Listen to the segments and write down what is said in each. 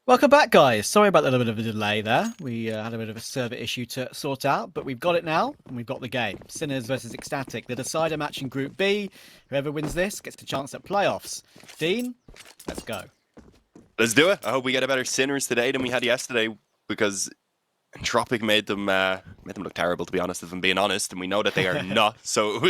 Welcome back, guys. Sorry about the little bit of a delay there. We had a bit of a server issue to sort out, but we've got it now, and we've got the game. Sinners versus Ecstatic, the decider match in Group B. Whoever wins this gets the chance at playoffs. Dean, let's go. Let's do it. I hope we get a better Sinners today than we had yesterday, because Entropic made them look terrible, to be honest, if I'm being honest, and we know that they are not. So it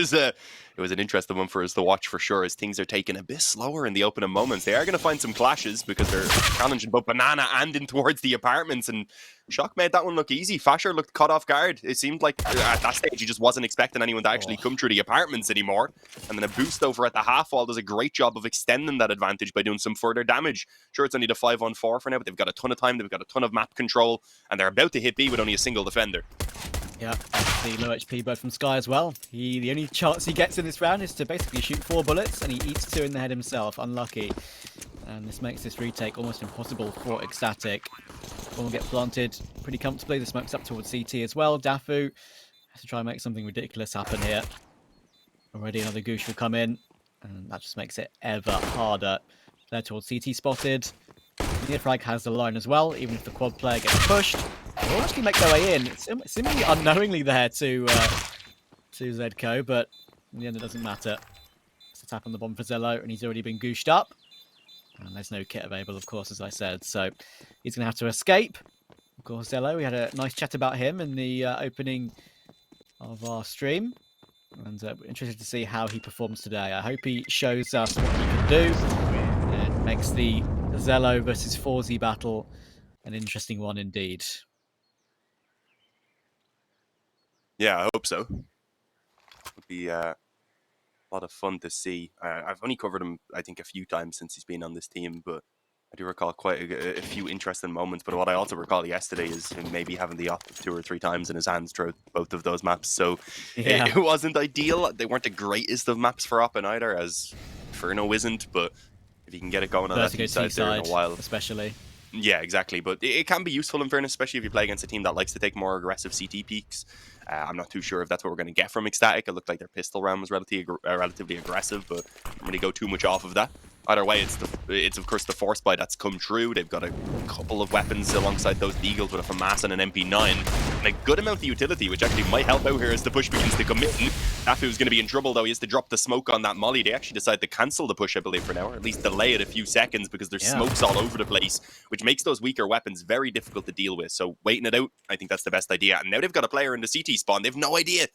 was an interesting one for us to watch for sure, as things are taking a bit slower in the opening moments. They are going to find some clashes because they're challenging both Banana and in towards the apartments, and Shock made that one look easy. Fasher looked caught off guard. It seemed like at that stage he just wasn't expecting anyone to actually come through the apartments anymore. And then a boost over at the half wall does a great job of extending that advantage by doing some further damage. Sure, it's only the 5-on-4 for now, but they've got a ton of time, they've got a ton of map control, and they're about to hit B with only a single defender. Yeah, the low HP bird from Sky as well. The only chance he gets in this round is to basically shoot 4 bullets, and he eats 2 in the head himself. Unlucky. And this makes this retake almost impossible for Ecstatic. One will get planted pretty comfortably. The smoke's up towards CT as well. Dafu has to try and make something ridiculous happen here. Already another Goosh will come in, and that just makes it ever harder. There towards CT spotted. Nearfrag has the line as well, even if the quad player gets pushed. They'll actually make their way in. It's seemingly unknowingly there to Zedco, but in the end it doesn't matter. It's a tap on the bomb for Zello, and he's already been gooshed up. And there's no kit available, of course, as I said. So he's going to have to escape. Of course, Zello, we had a nice chat about him in the opening of our stream. And we're interested to see how he performs today. I hope he shows us what he can do and makes the Zello versus Forzi battle an interesting one indeed. Yeah, I hope so. It would be a lot of fun to see. I've only covered him, I think, a few times since he's been on this team, but I do recall quite a few interesting moments. But what I also recall yesterday is him maybe having the op 2 or 3 times in his hands throughout both of those maps. So Yeah. it wasn't ideal. They weren't the greatest of maps for Oppen either, as Inferno isn't. But if you can get it going on that T-side there in a while, especially. Yeah, exactly. But it can be useful in fairness, especially if you play against a team that likes to take more aggressive CT peaks. I'm not too sure if that's what we're going to get from Ecstatic. It looked like their pistol round was relatively aggressive, but I don't really go too much off of that. Either way, it's of course the force buy that's come true. They've got a couple of weapons alongside those Deagles with a FAMAS and an MP9, and a good amount of utility, which actually might help out here as the push begins to come in. Dafu's going to be in trouble, though. He has to drop the smoke on that molly. They actually decide to cancel the push, I believe, for now, or at least delay it a few seconds, because there's smokes all over the place, which makes those weaker weapons very difficult to deal with. So waiting it out, I think that's the best idea. And now they've got a player in the CT spawn. They've no idea.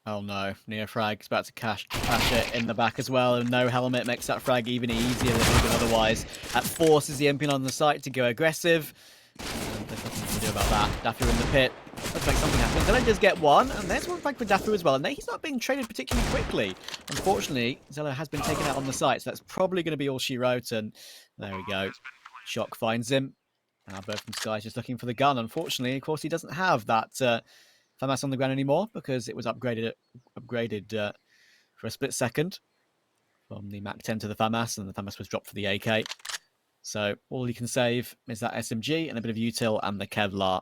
Oh no, Neofrag is about to cash it in the back as well, and no helmet makes that frag even easier than otherwise. That forces the MP on the site to go aggressive. And there's nothing to do about that. Dafu in the pit. Looks like something happens. Zello does get one, and there's one frag for Dafu as well. And he's not being traded particularly quickly. Unfortunately, Zello has been taken out on the site, so that's probably going to be all she wrote. And there we go. Shock finds him. Now Bird from Sky is just looking for the gun. Unfortunately, of course, he doesn't have that FAMAS on the ground anymore, because it was upgraded for a split second from the Mac 10 to the FAMAS, and the FAMAS was dropped for the AK. So all he can save is that SMG and a bit of util and the Kevlar.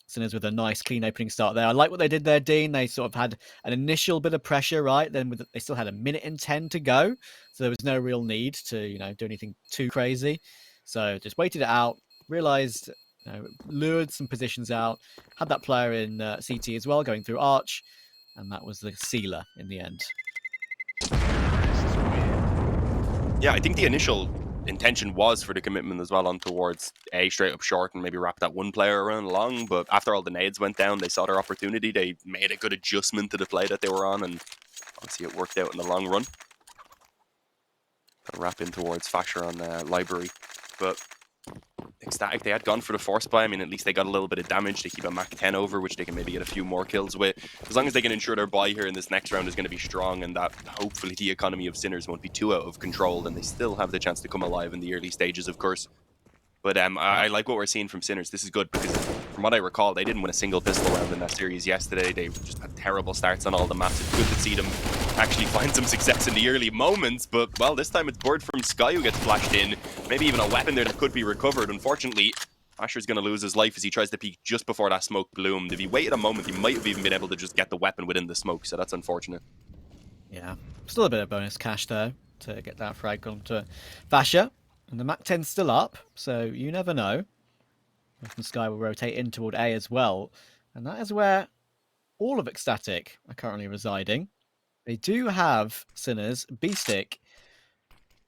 Sinners with a nice clean opening start there. I like what they did there, Dean. They sort of had an initial bit of pressure, right? Then they still had 1:10 to go, so there was no real need to do anything too crazy. So just waited it out, realized, lured some positions out, had that player in CT as well, going through Arch, and that was the sealer in the end. Yeah, I think the initial intention was for the commitment as well on towards A straight up short and maybe wrap that one player around long, but after all the nades went down, they saw their opportunity. They made a good adjustment to the play that they were on, and obviously it worked out in the long run. Got to wrap in towards Fasher on Library, but Ecstatic, they had gone for the force buy. I mean, at least they got a little bit of damage. They keep a Mac 10 over, which they can maybe get a few more kills with. As long as they can ensure their buy here in this next round is going to be strong, and that hopefully the economy of Sinners won't be too out of control, then they still have the chance to come alive in the early stages, of course. But I like what we're seeing from Sinners. This is good, because from what I recall, they didn't win a single pistol round in that series yesterday. They just had terrible starts on all the maps. It's good to see them actually find some success in the early moments. But, well, this time it's Bird from Sky who gets flashed in. Maybe even a weapon there that could be recovered. Unfortunately, Asher's going to lose his life as he tries to peek just before that smoke bloomed. If he waited a moment, he might have even been able to just get the weapon within the smoke. So that's unfortunate. Yeah, still a bit of bonus cash, though, to get that frag onto Fasher. And the MAC-10's still up, so you never know. Often Sky will rotate in toward A as well. And that is where all of Ecstatic are currently residing. They do have Sinners, B-Stick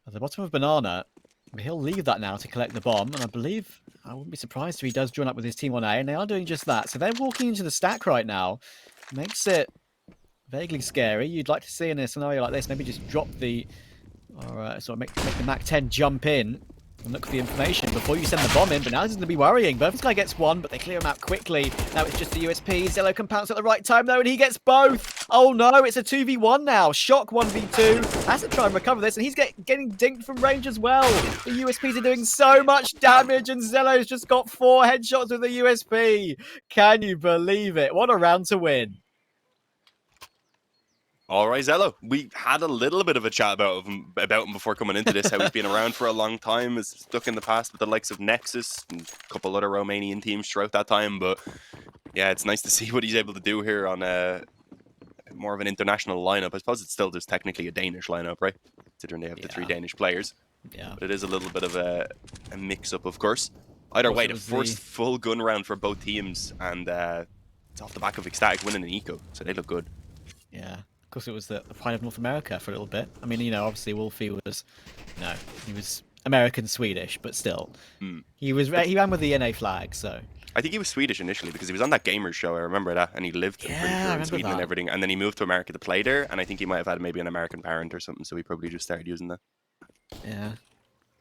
at the bottom of Banana. But he'll leave that now to collect the bomb. And I believe, I wouldn't be surprised if he does join up with his team on A. And they are doing just that. So they're walking into the stack right now. Makes it vaguely scary. You'd like to see in a scenario like this, maybe just drop the, or sort of make the MAC-10 jump in and look for the information before you send the bomb in. But now this is going to be worrying. Both guy gets one, but they clear him out quickly. Now it's just the USP. Zello can pounce at the right time, though, and he gets both. Oh, no, it's a 2v1 now. Shock 1v2. Has to try and recover this, and he's getting dinked from range as well. The USPs are doing so much damage, and Zello's just got 4 headshots with the USP. Can you believe it? What a round to win. All right, Zello. We had a little bit of a chat about him before coming into this. How he's been around for a long time, has stuck in the past with the likes of Nexus and a couple other Romanian teams throughout that time. But yeah, it's nice to see what he's able to do here on more of an international lineup. I suppose it's still just technically a Danish lineup, right? Considering they have the 3 Danish players. Yeah. But it is a little bit of a mix-up, of course. Either way, the first full gun round for both teams, and it's off the back of Ecstatic winning an eco, so they look good. Yeah. Of course, it was the pride of North America for a little bit. I mean, you know, obviously Wolfie was, he was American-Swedish, but still. He ran with the NA flag, so. I think he was Swedish initially because he was on that Gamers show. I remember that, and he lived in Sweden and everything. And then he moved to America to play there, and I think he might have had maybe an American parent or something, so he probably just started using that. Yeah.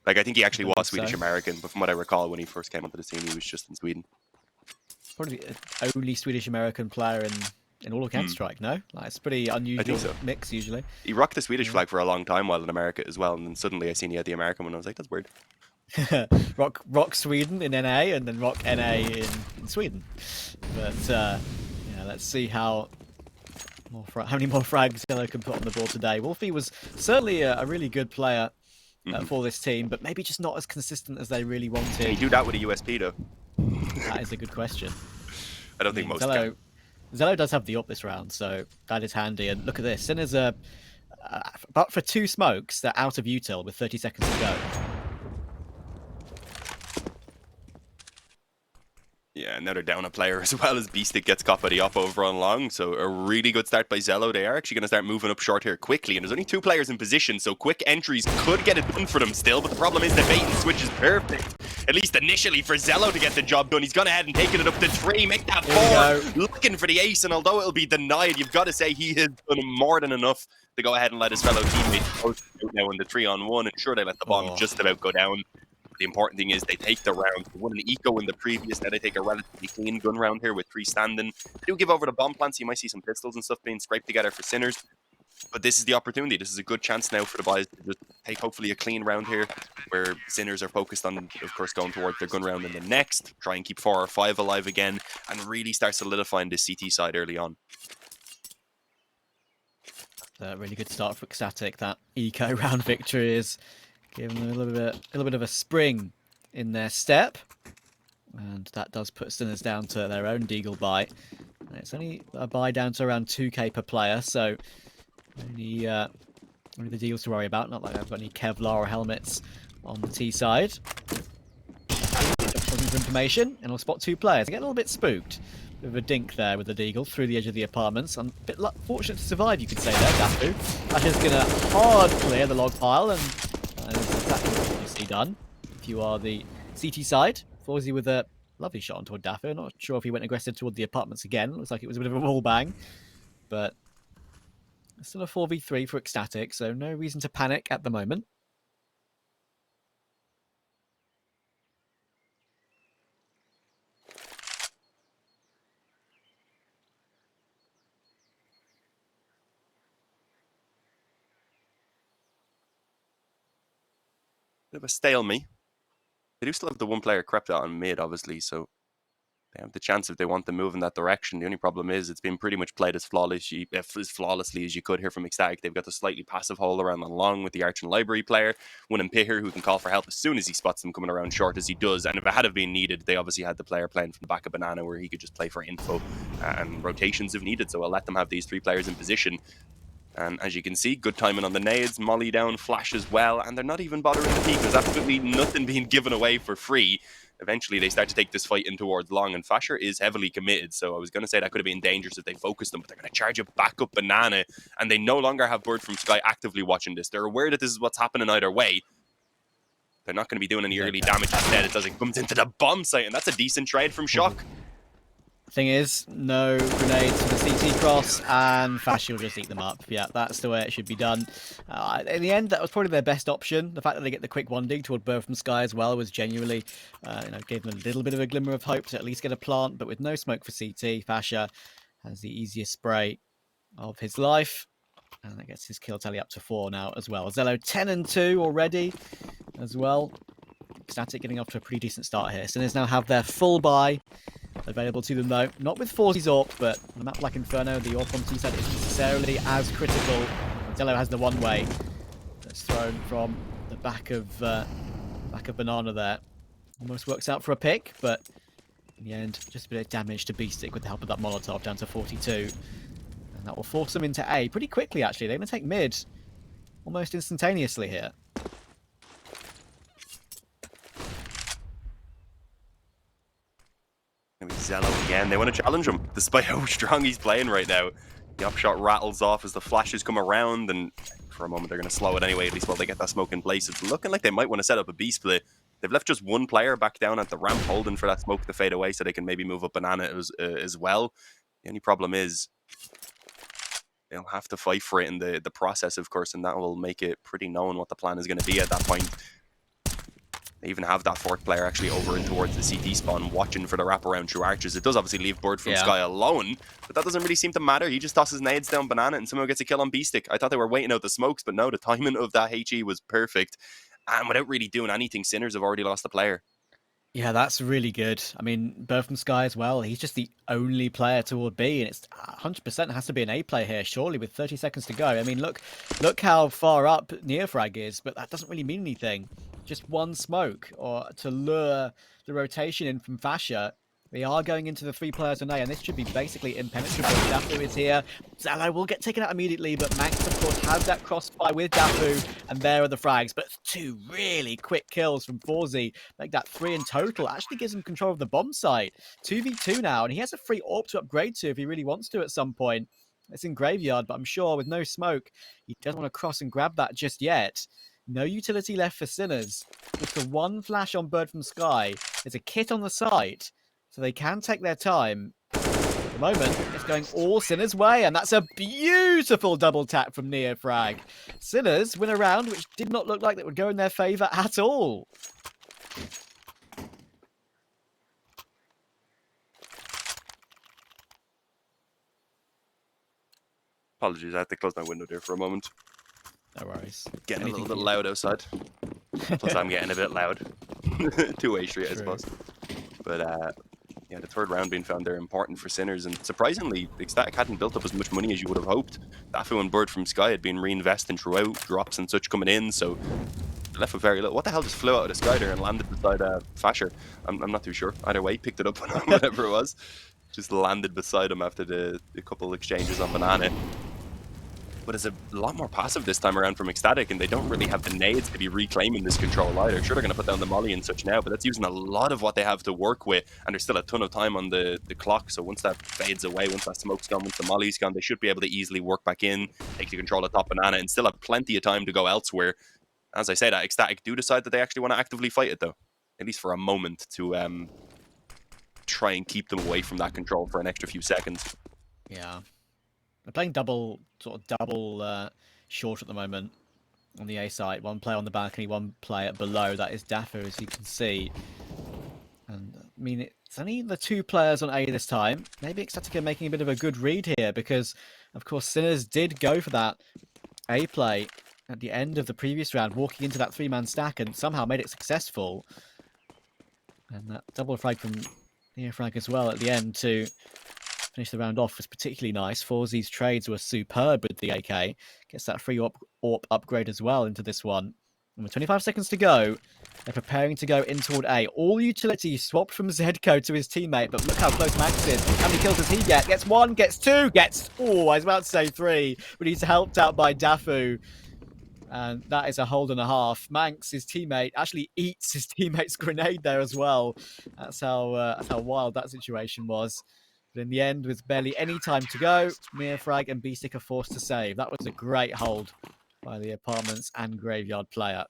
Like, I think he actually was Swedish-American, but from what I recall, when he first came onto the scene, he was just in Sweden. Probably the only Swedish-American player in all of Counter-Strike, no? Like, it's a pretty unusual mix, usually. He rocked the Swedish flag for a long time while in America as well, and then suddenly I seen he had the American one, and I was like, that's weird. rock Sweden in NA, and then rock NA in Sweden. But, yeah, let's see how many more frags Zello can put on the board today. Wolfie was certainly a really good player for this team, but maybe just not as consistent as they really wanted. Can he do that with a USP, though? That is a good question. I don't think most can. Zello does have the up this round, so that is handy. And look at this. Sinners are, but for 2 smokes, they're out of util with 30 seconds to go. Yeah, now they're down a player as well as B-Stick gets caught by the op over on long. So a really good start by Zello. They are actually going to start moving up short here quickly. And there's only 2 players in position, so quick entries could get it done for them still. But the problem is the bait and switch is perfect. At least initially for Zello to get the job done. He's gone ahead and taken it up to 3, make that 4. Looking for the ace, and although it'll be denied, you've got to say he has done more than enough to go ahead and let his fellow teammates go now in the 3-on-1. And sure, they let the bomb just about go down. The important thing is they take the round. They won an eco in the previous. Now they take a relatively clean gun round here with 3 standing. They do give over the bomb plants. You might see some pistols and stuff being scraped together for Sinners. But this is the opportunity. This is a good chance now for the boys to just take hopefully a clean round here, where Sinners are focused on, of course, going towards their gun round in the next. Try and keep 4 or 5 alive again and really start solidifying this CT side early on. A really good start for Ecstatic. That eco round victory is giving them a little bit of a spring in their step, and that does put Sinners down to their own deagle buy. And it's only a buy down to around 2k per player, so only the deals to worry about. Not like I've got any Kevlar or helmets on the T side. Looking for information, and I'll spot 2 players. I get a little bit spooked. Bit of a dink there with the deagle through the edge of the apartments. I'm a bit fortunate to survive, you could say there, Dafu. That is going to hard clear the log pile, and that's exactly what you see done. If you are the CT side, Fawzi with a lovely shot on toward Dafu. Not sure if he went aggressive toward the apartments again. Looks like it was a bit of a wall bang, but it's still a 4v3 for Ecstatic, so no reason to panic at the moment. Bit of a stalemate. They do still have the 1 player crept out on mid, obviously, so they have the chance if they want to move in that direction. The only problem is it's been pretty much played as flawlessly as you could here from Ecstatic. They've got the slightly passive hold around on long with the Arch and Library player, winning Piher, who can call for help as soon as he spots them coming around short, as he does. And if it had have been needed, they obviously had the player playing from the back of Banana, where he could just play for info and rotations if needed. So I'll let them have these 3 players in position. And as you can see, good timing on the nades, molly down, flash as well, and they're not even bothering the peak. There's absolutely nothing being given away for free. Eventually, they start to take this fight in towards long, and Fasher is heavily committed. So I was going to say that could have been dangerous if they focused them, but they're going to charge a backup banana, and they no longer have Bird from Sky actively watching this. They're aware that this is what's happening either way. They're not going to be doing any early damage instead. It does, it comes into the bomb site, and that's a decent trade from Shock. Thing is, no grenades for the CT cross, and Fashy will just eat them up. Yeah, that's the way it should be done. In the end, that was probably their best option. The fact that they get the quick one dig toward Bird from Sky as well was genuinely, gave them a little bit of a glimmer of hope to at least get a plant. But with no smoke for CT, Fasher has the easiest spray of his life, and that gets his kill tally up to 4 now as well. Zello 10 and 2 already as well. Ecstatic getting off to a pretty decent start here. Sinners now have their full buy available to them though. Not with 40's AWP, but on a map like Inferno, the AWP on T-side isn't necessarily as critical. Zello has the one way that's thrown from the back of Banana there. Almost works out for a pick, but in the end, just a bit of damage to Beastic with the help of that Molotov down to 42. And that will force them into A pretty quickly actually. They're going to take mid almost instantaneously here. Zello again. They want to challenge him, despite how strong he's playing right now. The upshot rattles off as the flashes come around, and for a moment they're going to slow it anyway, at least while they get that smoke in place. It's looking like they might want to set up a B split. They've left just one player back down at the ramp holding for that smoke to fade away so they can maybe move up banana as well. The only problem is they'll have to fight for it in the process, of course, and that will make it pretty known what the plan is going to be at that point. They even have that fourth player actually over in towards the CT spawn, watching for the wraparound through arches. It does obviously leave Bird from Sky alone, but that doesn't really seem to matter. He just tosses nades down banana and somehow gets a kill on Beastic. I thought they were waiting out the smokes, but no, the timing of that HE was perfect. And without really doing anything, Sinners have already lost the player. Yeah, that's really good. I mean, Bird from Sky as well. He's just the only player toward B, and it's 100% has to be an A player here, surely, with 30 seconds to go. I mean, look how far up Neofrag is, but that doesn't really mean anything. Just one smoke, or to lure the rotation in from Fasher. They are going into the 3 players on A, and this should be basically impenetrable. Dafu is here. Zello will get taken out immediately, but Manx, of course, has that crossfire with Dafu, and there are the frags. But 2 really quick kills from Forzy make that 3 in total. Actually gives him control of the bomb site. 2v2 now, and he has a free AWP to upgrade to if he really wants to at some point. It's in Graveyard, but I'm sure with no smoke, he doesn't want to cross and grab that just yet. No utility left for Sinners. Just the one flash on Bird from Sky. There's a kit on the site, so they can take their time. At the moment, it's going all Sinners' way, and that's a beautiful double tap from Neofrag. Sinners win a round which did not look like it would go in their favour at all. Apologies, I had to close my window there for a moment. No worries. Getting a little bit loud outside. Plus, I'm getting a bit loud. Two-way street, I suppose. But yeah, the third round being found there important for Sinners, and surprisingly, Ecstatic hadn't built up as much money as you would have hoped. Dafu and Bird from Sky had been reinvesting throughout, drops and such coming in, so left with very little. What the hell just flew out of the sky there and landed beside Fasher? I'm not too sure. Either way, picked it up on whatever it was. Just landed beside him after the couple exchanges on banana. But it's a lot more passive this time around from Ecstatic, and they don't really have the nades to be reclaiming this control either. Sure, they're going to put down the molly and such now, but that's using a lot of what they have to work with, and there's still a ton of time on the clock, so once that fades away, once that smoke's gone, once the molly's gone, they should be able to easily work back in, take the control of top banana, and still have plenty of time to go elsewhere. As I say that, Ecstatic do decide that they actually want to actively fight it, though, at least for a moment, to try and keep them away from that control for an extra few seconds. Yeah. They're playing double short at the moment on the A side. One player on the balcony, one player below. That is Dafu, as you can see. And I mean, it's only the 2 players on A this time. Maybe Ecstatic are making a bit of a good read here because, of course, Sinners did go for that A play at the end of the previous round, walking into that 3-man stack and somehow made it successful. And that double frag from Neofrag as well at the end to finish the round off was particularly nice. Forzy's trades were superb with the AK. Gets that free AWP upgrade as well into this one. And with 25 seconds to go, They're preparing to go in toward A. All utility swapped from Zedko to his teammate, but look how close Max is. How many kills does he get? Gets 1, gets 2, gets... Oh, I was about to say 3, but he's helped out by Dafu. And that is a hold and a half. Manx, his teammate, actually eats his teammate's grenade there as well. That's how wild that situation was. But in the end, with barely any time to go, Mirfrag and Beastic are forced to save. That was a great hold by the apartments and graveyard player.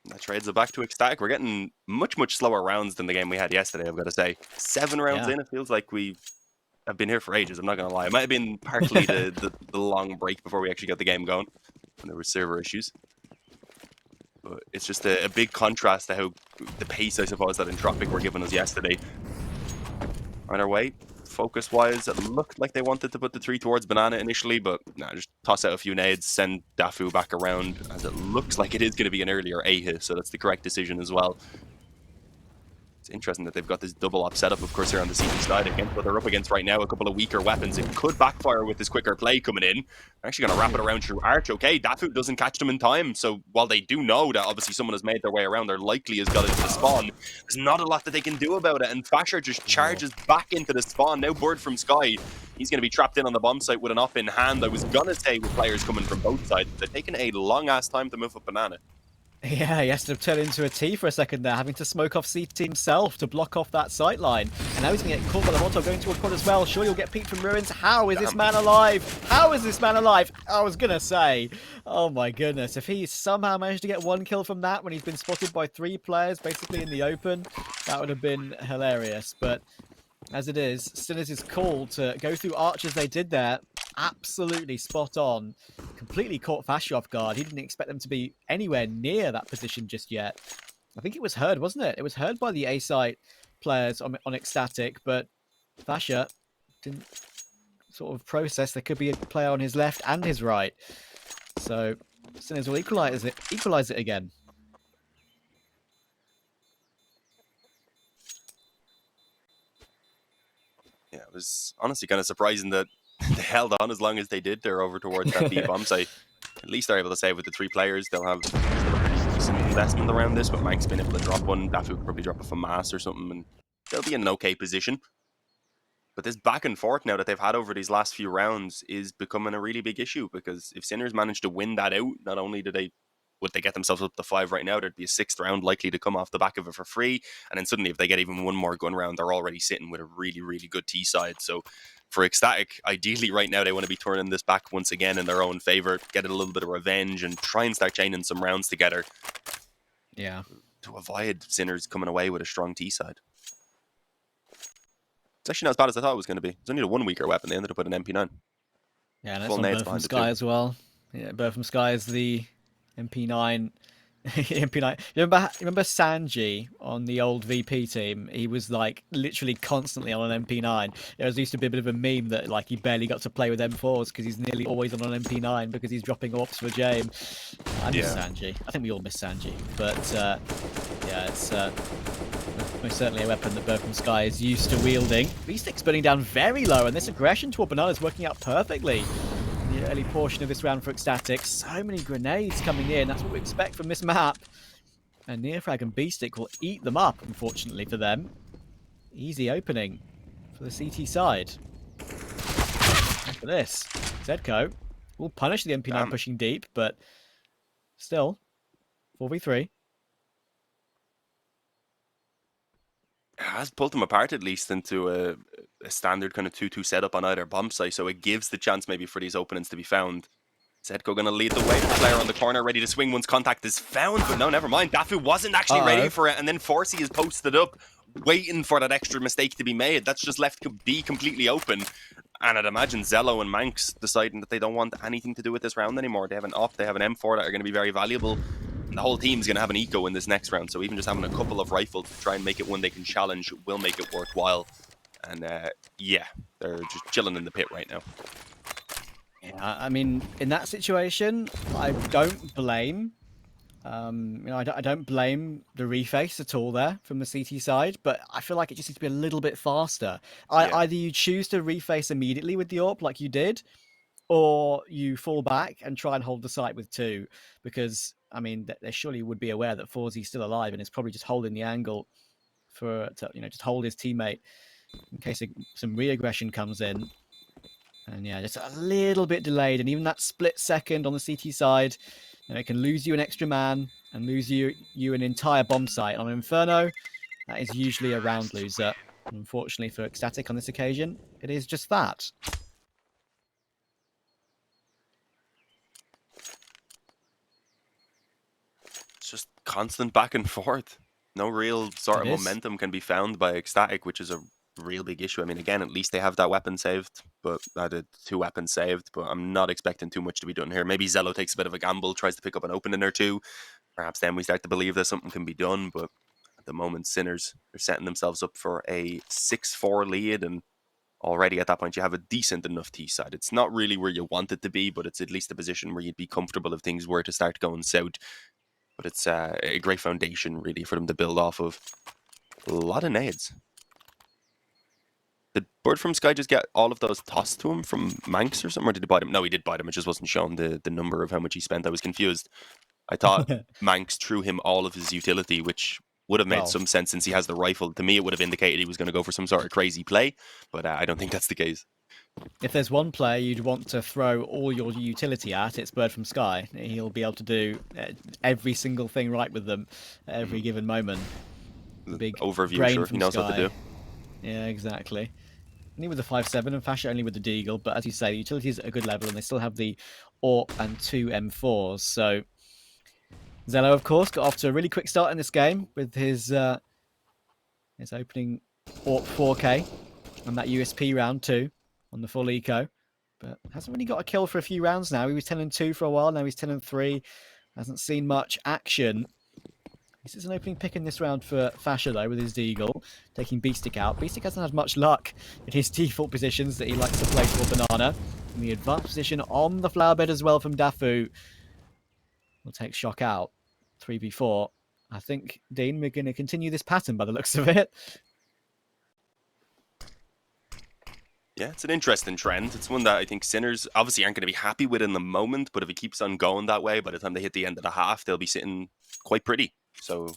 That trades it back to Ecstatic. We're getting much slower rounds than the game we had yesterday, I've got to say. 7 rounds in, it feels like I've been here for ages, I'm not going to lie. It might have been partly the long break before we actually got the game going, when there were server issues. But it's just a big contrast to how the pace, I suppose, that Entropic were giving us yesterday. On our way, focus-wise, it looked like they wanted to put the 3 towards Banana initially, but nah, just toss out a few nades, send Dafu back around, as it looks like it is going to be an earlier A hit, so that's the correct decision as well. It's interesting that they've got this double op setup, of course, here on the CT side against what they're up against right now. A couple of weaker weapons. It could backfire with this quicker play coming in. They're actually going to wrap it around through Arch. Okay, Dafu doesn't catch them in time. So while they do know that obviously someone has made their way around, they're likely has got into the spawn. There's not a lot that they can do about it. And Fasher just charges back into the spawn. Now Bird from Sky. He's going to be trapped in on the bomb site with an op in hand. I was going to say with players coming from both sides. They're taking a long-ass time to move up Banana. Yeah, he has to turn into a T for a second there, having to smoke off CT himself to block off that sight line. And now he's going to get caught by the Molotov going toward quad as well. Surely he'll get peeked from ruins. How is this man alive? How is this man alive? I was going to say, oh my goodness, if he somehow managed to get 1 kill from that when he's been spotted by 3 players basically in the open, that would have been hilarious. But as it is, Sinners' call to go through Arch as they did there, absolutely spot on. Completely caught Fasher off guard. He didn't expect them to be anywhere near that position just yet. I think it was heard, wasn't it? It was heard by the A site players on Ecstatic, but Fasher didn't sort of process there could be a player on his left and his right. So Sinners will equalize it again. Yeah, it was honestly kind of surprising that they held on as long as they did there over towards that B bomb site. At least they're able to save with the 3 players. They'll have still a pretty decent investment around this, but Mank's been able to drop one. Dafu could probably drop a FAMAS or something, and they'll be in an okay position. But this back and forth now that they've had over these last few rounds is becoming a really big issue, because if Sinners manage to win that out, not only would they get themselves up to 5 right now, there'd be a 6th round likely to come off the back of it for free. And then suddenly if they get even one more gun round, they're already sitting with a really good T side. So for Ecstatic, ideally right now they want to be turning this back once again in their own favor, get a little bit of revenge and try and start chaining some rounds together. Yeah. To avoid Sinners coming away with a strong T side. It's actually not as bad as I thought it was going to be. It's only a 1 weaker weapon. They ended up with an MP9. Yeah, and that's on Bird from Sky as well. Yeah, Bird from Sky is the MP9. MP9. You remember Sanji on the old VP team? He was like literally constantly on an MP9. There used to be a bit of a meme that like he barely got to play with M4s because he's nearly always on an MP9 because he's dropping ops for Jame. I miss Sanji. I think we all miss Sanji. But yeah, it's most certainly a weapon that Bird from Sky is used to wielding. V-Stick's burning down very low, and this aggression toward Banana is working out perfectly. The early portion of this round for Ecstatic. So many grenades coming in. That's what we expect from this map. And Nearfrag and Beastic will eat them up, unfortunately for them. Easy opening for the CT side. Look at this. Zedko will punish the MP9 pushing deep, but still, 4v3. It has pulled them apart at least into a standard kind of 2-2 setup on either bomb site, so it gives the chance maybe for these openings to be found. Zedko going to lead the way. The player on the corner ready to swing once contact is found, but no, never mind. Dafu wasn't actually ready for it, and then Forsey is posted up, waiting for that extra mistake to be made. That's just left to be completely open. And I'd imagine Zello and Manx deciding that they don't want anything to do with this round anymore. They have an op, they have an M4 that are going to be very valuable. And the whole team's going to have an eco in this next round, so even just having a couple of rifles to try and make it one they can challenge will make it worthwhile. And yeah, they're just chilling in the pit right now. Yeah, I mean, in that situation, I don't blame. I don't blame the reface at all there from the CT side, but I feel like it just needs to be a little bit faster. Either you choose to reface immediately with the AWP like you did, or you fall back and try and hold the site with 2, because I mean they surely would be aware that Forzy's still alive and is probably just holding the angle for to, just hold his teammate in case some re-aggression comes in. And yeah, just a little bit delayed, and even that split second on the CT side, it can lose you an extra man and lose you an entire bomb site. On Inferno, that is usually a round loser. Unfortunately for Ecstatic on this occasion, it is just that. It's just constant back and forth. No real sort of momentum can be found by Ecstatic, which is a real big issue. I mean, again, at least they have that weapon saved, but I did 2 weapons saved, but I'm not expecting too much to be done here. Maybe Zello takes a bit of a gamble, tries to pick up an opening or 2. Perhaps then we start to believe that something can be done, but at the moment, Sinners are setting themselves up for a 6-4 lead, and already at that point you have a decent enough T side. It's not really where you want it to be, but it's at least a position where you'd be comfortable if things were to start going south. But it's a great foundation, really, for them to build off of. A lot of nades. Did Bird from Sky just get all of those tossed to him from Manx or something, or did he buy them? No, he did buy them. It just wasn't shown the number of how much he spent. I was confused. I thought Manx threw him all of his utility, which would have made some sense since he has the rifle. To me, it would have indicated he was going to go for some sort of crazy play, but I don't think that's the case. If there's one player you'd want to throw all your utility at, it's Bird from Sky. He'll be able to do every single thing right with them at every given moment. Big overview, sure. He knows Sky. what to do. Yeah, exactly. Only with the 5-7 and Fasher only with the Deagle, but as you say, the utilities are a good level and they still have the AWP and 2 M4s. So Zello, of course, got off to a really quick start in this game with his opening AWP 4K and that USP round too on the full eco. But hasn't really got a kill for a few rounds now. He was 10-2 for a while, now he's 10-3. Hasn't seen much action. This is an opening pick in this round for Fasher, though, with his Deagle, taking Beastic out. Beastic hasn't had much luck in his default positions that he likes to play for Banana. In the advanced position on the flower bed as well from Dafu. Will take Shock out. 3v4. I think, Dean, we're going to continue this pattern by the looks of it. Yeah, it's an interesting trend. It's one that I think Sinners obviously aren't going to be happy with in the moment, but if it keeps on going that way, by the time they hit the end of the half, they'll be sitting quite pretty. So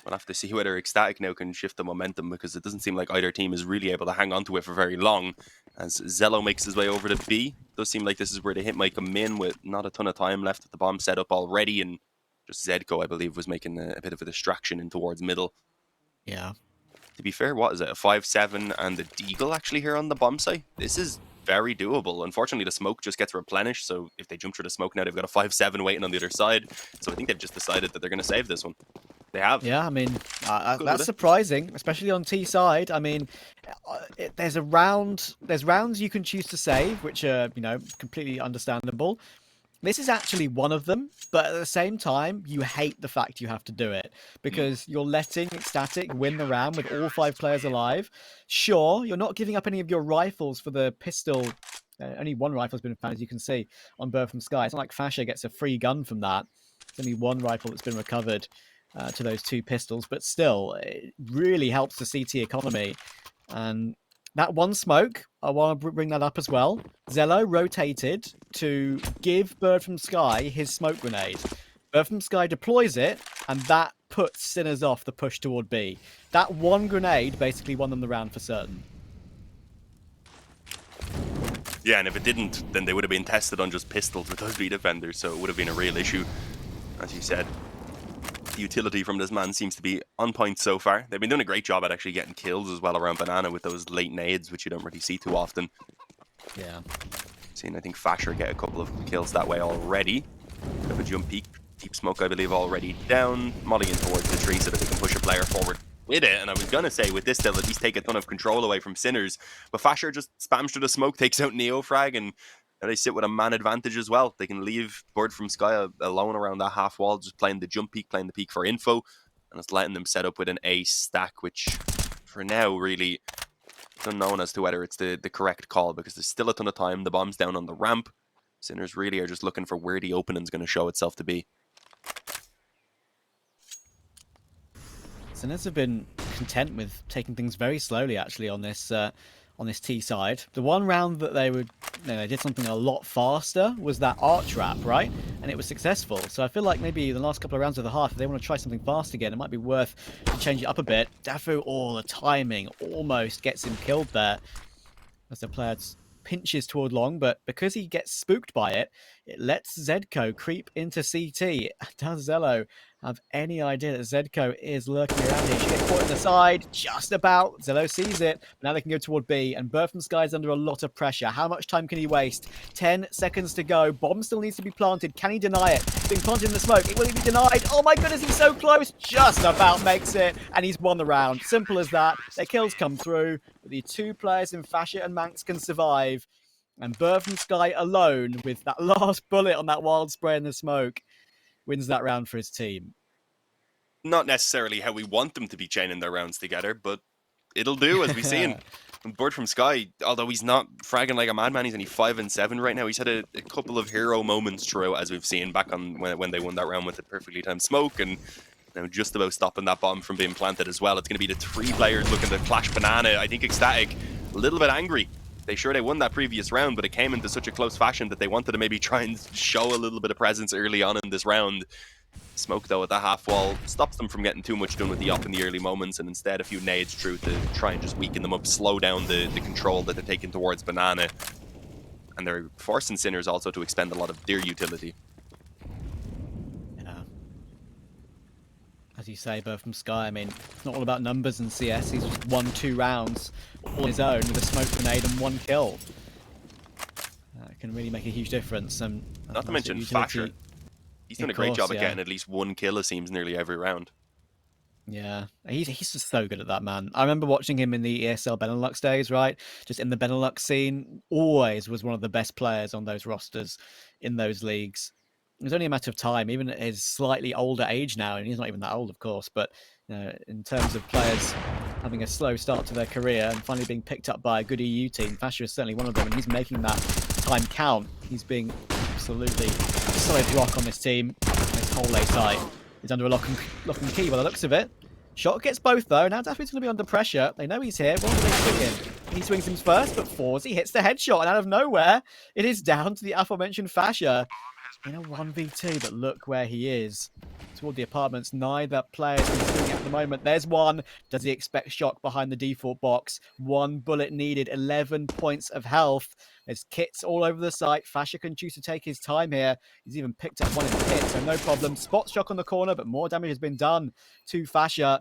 we'll have to see whether Ecstatic now can shift the momentum, because it doesn't seem like either team is really able to hang on to it for very long. As Zello makes his way over to B, it does seem like this is where the hit might come in with not a ton of time left with the bomb set up already, and just Zedko, I believe, was making a bit of a distraction in towards middle. Yeah. To be fair, what is it? A 5-7 and the Deagle actually here on the bomb site? This is very doable. Unfortunately, the smoke just gets replenished, so if they jump through the smoke now, they've got a 5-7 waiting on the other side. So I think they've just decided that they're going to save this one. They have. Yeah, I mean, that's surprising, especially on T side. I mean, there's rounds you can choose to save, which are, completely understandable. This is actually one of them, but at the same time, you hate the fact you have to do it, because you're letting Ecstatic win the round with all 5 players alive. Sure, you're not giving up any of your rifles for the pistol. Only one rifle's been found, as you can see, on Bird from Sky. It's not like Fasher gets a free gun from that. It's only one rifle that's been recovered to those 2 pistols, but still, it really helps the CT economy. And that one smoke, I want to bring that up as well. Zello rotated to give Bird from Sky his smoke grenade. Bird from Sky deploys it, and that puts Sinners off the push toward B. That one grenade basically won them the round for certain. Yeah, and if it didn't, then they would have been tested on just pistols with those B defenders, so it would have been a real issue. As you said, the utility from this man seems to be on point so far. They've been doing a great job at actually getting kills as well around Banana with those late nades, which you don't really see too often. Yeah. Seen, I think, Fasher get a couple of kills that way already. Bit of a jump peak. Deep smoke, I believe, already down. Molly in towards the tree so that they can push a player forward with it. And I was going to say, with this, they'll at least take a ton of control away from Sinners. But Fasher just spams through the smoke, takes out Neofrag, and they sit with a man advantage as well. They can leave Bird from Sky alone around that half wall, just playing the jump peak, playing the peak for info. And it's letting them set up with an A stack, which for now, really, it's unknown as to whether it's the correct call, because there's still a ton of time. The bomb's down on the ramp. Sinners really are just looking for where the opening's going to show itself to be. Sinners have been content with taking things very slowly, actually, on this on this T side. The one round that they would, they did something a lot faster was that arch wrap, right? And it was successful. So I feel like maybe the last couple of rounds of the half, if they want to try something fast again, it might be worth to change it up a bit. Dafu, the timing almost gets him killed there as the player pinches toward long, but because he gets spooked by it, it lets Zedko creep into CT. Does Zello have any idea that Zedko is lurking around here? She gets caught in the side, just about. Zello sees it, but now they can go toward B, and Bird from Sky is under a lot of pressure. How much time can he waste? 10 seconds to go. Bomb still needs to be planted. Can he deny it? It's being planted in the smoke. It will be denied. Oh my goodness, he's so close. Just about makes it, and he's won the round. Simple as that. Their kills come through, but the two players in Fasher and Manx can survive. And Bird from Sky alone, with that last bullet on that wild spray in the smoke, wins that round for his team. Not necessarily how we want them to be chaining their rounds together, but it'll do, as we've seen. Bird from Sky, although he's not fragging like a madman, he's only 5-7 right now. He's had a couple of hero moments throughout, as we've seen back on when they won that round with the perfectly timed smoke, and now just about stopping that bomb from being planted as well. It's going to be the three players looking to clash banana. I think Ecstatic a little bit angry. They won that previous round, but it came into such a close fashion that they wanted to maybe try and show a little bit of presence early on in this round. Smoke, though, at the half wall stops them from getting too much done with the op in the early moments, and instead a few nades through to try and just weaken them up, slow down the control that they're taking towards banana. And they're forcing Sinners also to expend a lot of their utility. Yeah. As you say, Bird from Sky, I mean, it's not all about numbers in CS. He's just won 2 rounds all on his own with a smoke grenade and 1 kill. It can really make a huge difference. And not to mention Fasher. He's done a great job at getting at least 1 kill, it seems, nearly every round. Yeah, he's just so good at that, man. I remember watching him in the ESL Benelux days, right? Just in the Benelux scene, always was one of the best players on those rosters in those leagues. It was only a matter of time, even at his slightly older age now, and he's not even that old, of course, but in terms of players having a slow start to their career and finally being picked up by a good EU team, Fasher is certainly one of them, and he's making that time count. He's being absolutely a solid rock on this team. This whole A site is under a lock and key by the looks of it. Shot gets both, though. Now Daffy's going to be under pressure. They know he's here. What do they swing in? He swings him first, but Forzy hits the headshot, and out of nowhere, it is down to the aforementioned Fasher in a 1v2, but look where he is. Toward the apartments, neither player is swinging at the moment. There's one. Does he expect Shock behind the default box? 1 bullet needed, 11 points of health. There's kits all over the site. Fasher can choose to take his time here. He's even picked up one in the pit, so no problem. Spot Shock on the corner, but more damage has been done to Fasher,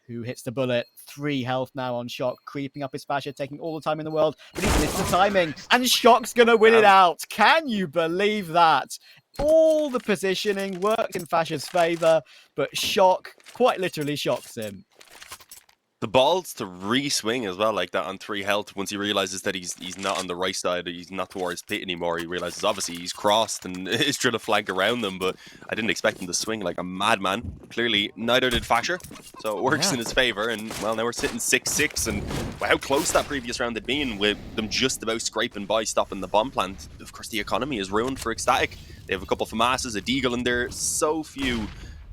who hits the bullet. 3 health now on Shock, creeping up his Fasher, taking all the time in the world, but he missed the timing, and Shock's gonna win it out. Can you believe that? All the positioning works in Fasher's favor, but Shock quite literally shocks him. The balls to re-swing as well like that on 3 health once he realizes that he's not on the right side, he's not towards pit anymore. He realizes obviously he's crossed and is trying to flank around them, but I didn't expect him to swing like a madman. Clearly neither did Fasher, so it works in his favor. And well, now we're sitting 6-6, and how close that previous round had been with them just about scraping by stopping the bomb plant. Of course, the economy is ruined for Ecstatic. They have a couple of FAMASs, a Deagle in there, so few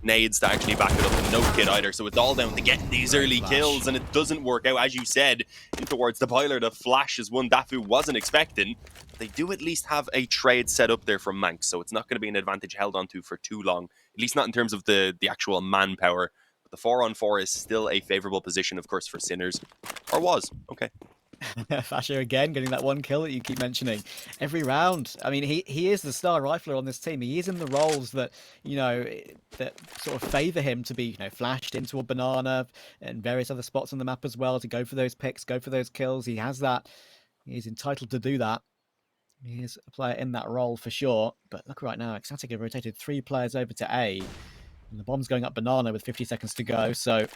nades to actually back it up, and no kit either, so it's all down to getting these early kills, and it doesn't work out, as you said, in towards the boiler. The flash is one Dafu wasn't expecting. They do at least have a trade set up there from Manx, so it's not going to be an advantage held onto for too long, at least not in terms of the actual manpower. But the 4-on-4 is still a favorable position, of course, for Sinners, or was. Okay. Fasher again getting that 1 kill that you keep mentioning every round. I mean, he is the star rifler on this team. He is in the roles that that sort of favor him to be flashed into a banana and various other spots on the map as well, to go for those picks, go for those kills. He has that. He's entitled to do that. He is a player in that role for sure. But look right now, Ecstatic have rotated 3 players over to A, and the bomb's going up banana with 50 seconds to go. So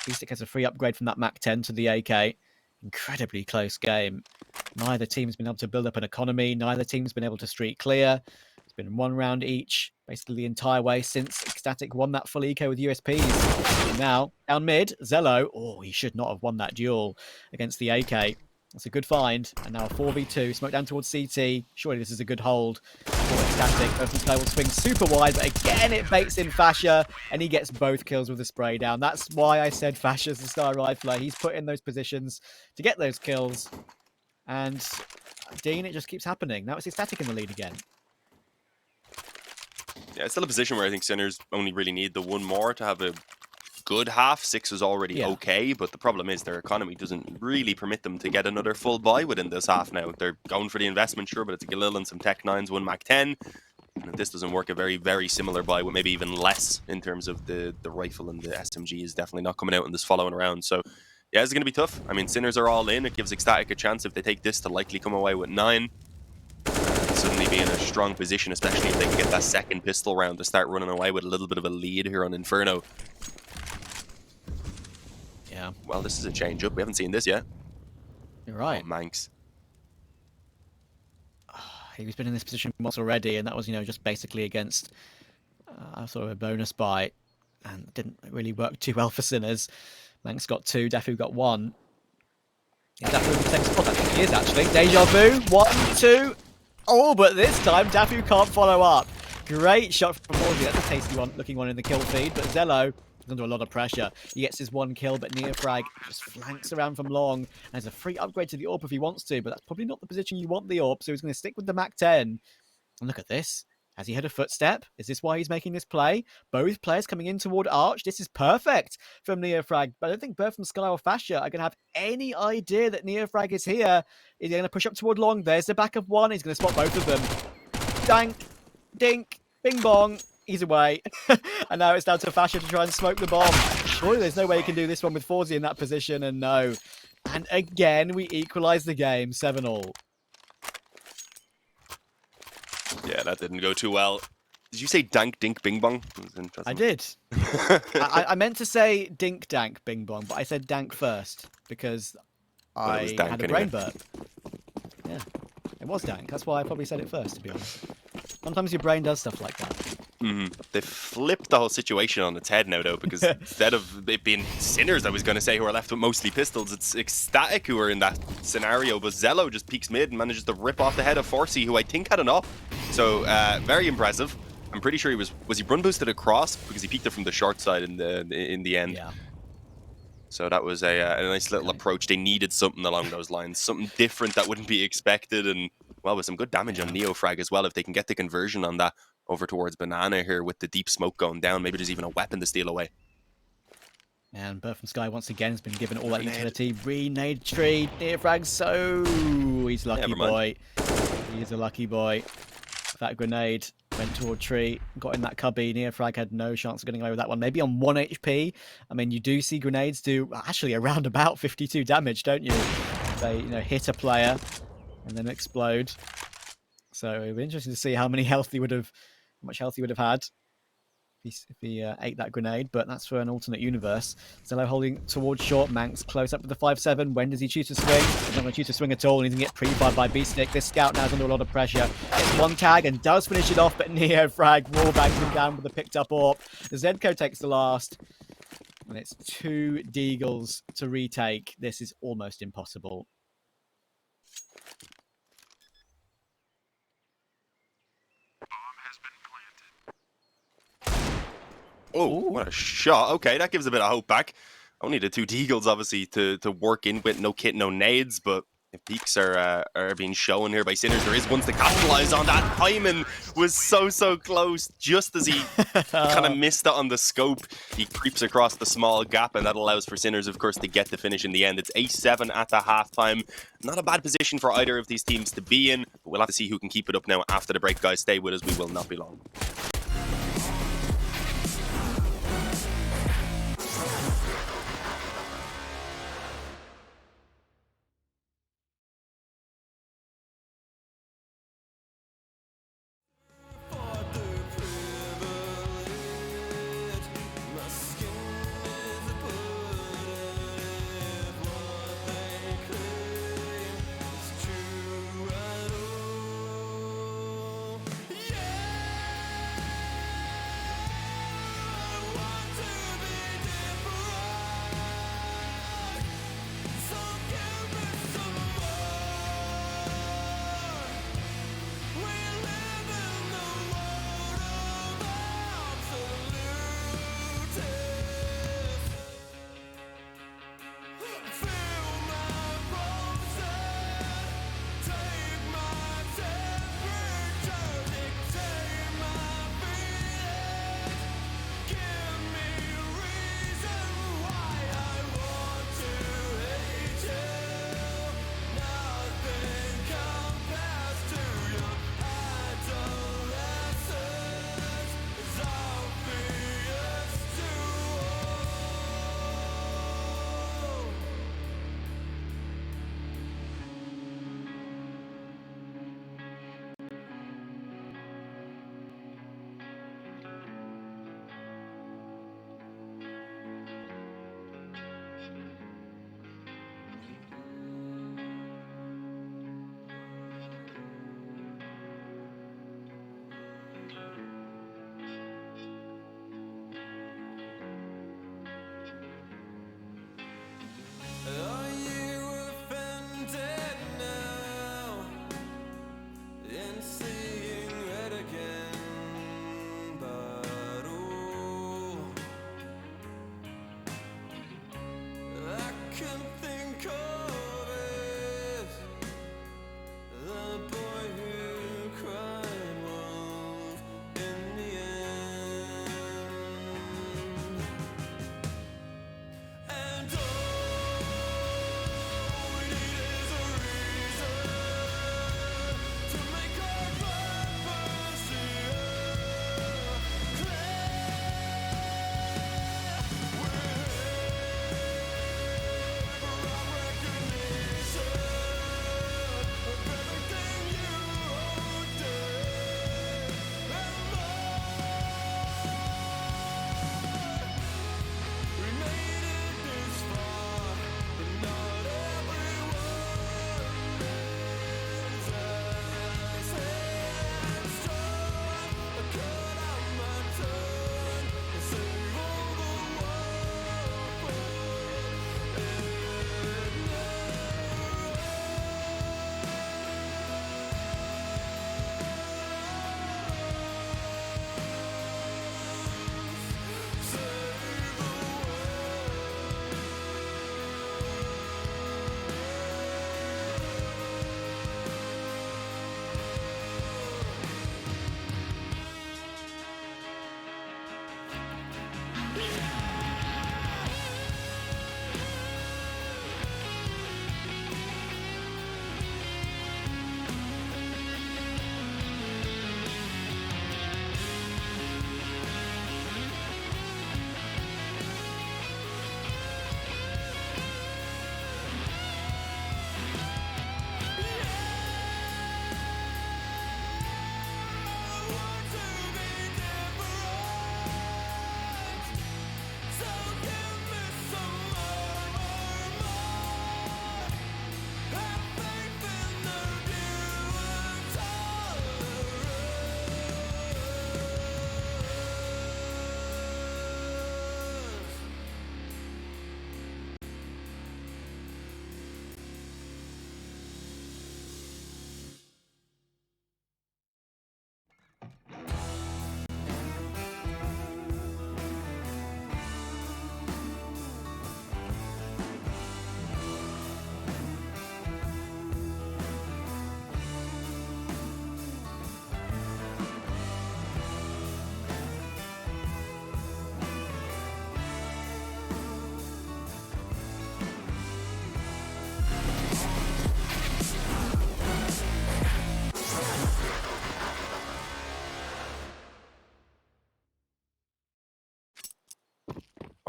Ecstatic has a free upgrade from that Mac 10 to the AK. Incredibly close game. Neither team's been able to build up an economy. Neither team's been able to streak clear. It's been 1 round each, basically the entire way since Ecstatic won that full eco with USPs. And now, down mid, Zello. He should not have won that duel against the AK. That's a good find. And now a 4v2. Smoke down towards CT. Surely this is a good hold for Ecstatic. Open Sky will swing super wide, but again it baits in Fasher, and he gets both kills with the spray down. That's why I said Fasher's the star rifler. He's put in those positions to get those kills. And Dean, it just keeps happening. Now it's Ecstatic in the lead again. Yeah, it's still a position where I think Sinners only really need the one more to have a good half. 6 is already okay, but the problem is their economy doesn't really permit them to get another full buy within this half now. They're going for the investment, sure, but it's a Galil and some Tech 9s, 1 Mac 10. And if this doesn't work, a very, very similar buy with maybe even less in terms of the rifle, and the SMG is definitely not coming out in this following round. So, yeah, it's going to be tough. I mean, Sinners are all in. It gives Ecstatic a chance if they take this to likely come away with 9. Suddenly be in a strong position, especially if they can get that second pistol round to start running away with a little bit of a lead here on Inferno. Yeah. Well, this is a change up. We haven't seen this yet. You're right. Oh, Manx. He's been in this position once already, and that was, just basically against sort of a bonus buy, and didn't really work too well for Sinners. Manx got 2, Dafu got 1. Is Dafu in the same spot? I think he is, actually. Deja vu, 1, 2. Oh, but this time Dafu can't follow up. Great shot from Morty. That's a tasty one, looking one in the kill feed, but Zello is under a lot of pressure. He gets his 1 kill, but Neofrag just flanks around from long. And there's a free upgrade to the AWP if he wants to, but that's probably not the position you want the AWP, so he's going to stick with the Mac 10. And look at this. Has he had a footstep? Is this why he's making this play? Both players coming in toward Arch. This is perfect from Neofrag. But I don't think Bird from Sky or Fascia are going to have any idea that Neofrag is here. He's going to push up toward long. There's the back of 1. He's going to spot both of them. Dank, dink, bing bong. He's away. And now it's down to Fascia to try and smoke the bomb. Surely there's no way he can do this one with Forzi in that position. And no. And again, we equalize the game 7-all. Yeah, that didn't go too well. Did you say dank, dink, bing bong? I did. I meant to say dink, dank, bing bong, but I said dank first because I had a brain burp. Yeah, it was dank. That's why I probably said it first, to be honest. Sometimes your brain does stuff like that. They flipped the whole situation on its head now, though, because instead of it being Sinners, I was going to say, who are left with mostly pistols, it's Ecstatic who are in that scenario, but Zello just peeks mid and manages to rip off the head of Forcy, who I think had an up. So, very impressive. I'm pretty sure he was he run boosted across, because he peeked it from the short side in the end. Yeah. So that was a nice little approach. They needed something along those lines, something different that wouldn't be expected, and, well, with some good damage on Neofrag as well, if they can get the conversion on that over towards Banana here with the deep smoke going down. Maybe there's even a weapon to steal away. And Bird from Sky once again has been given all that utility. Renade tree, Neofrag, so he's a lucky boy. He's a lucky boy. That grenade went toward tree, got in that cubby. Neofrag had no chance of getting away with that one. Maybe on 1 HP. I mean, you do see grenades do actually around about 52 damage, don't you? They, hit a player and then explode. So it'll be interesting to see how much health he would have had if he ate that grenade. But that's for an alternate universe. Zello holding towards short. Manx close up with the 5-7. When does he choose to swing? He's not going to choose to swing at all. And he's going to get pre-fired by Beaststick. This scout now is under a lot of pressure. Gets 1 tag and does finish it off. But Neofrag wallbangs him down with the picked up AWP. Zedko takes the last. And it's 2 Deagles to retake. This is almost impossible. Oh, what a shot. Okay, that gives a bit of hope back. Only the 2 Deagles, obviously, to work in with. No kit, no nades, but if peaks are being shown here by Sinners, there is ones to capitalize on that. Hyman was so close. Just as he kind of missed it on the scope, he creeps across the small gap, and that allows for Sinners, of course, to get the finish in the end. It's 8-7 at the halftime. Not a bad position for either of these teams to be in, but we'll have to see who can keep it up now after the break. Guys, stay with us. We will not be long.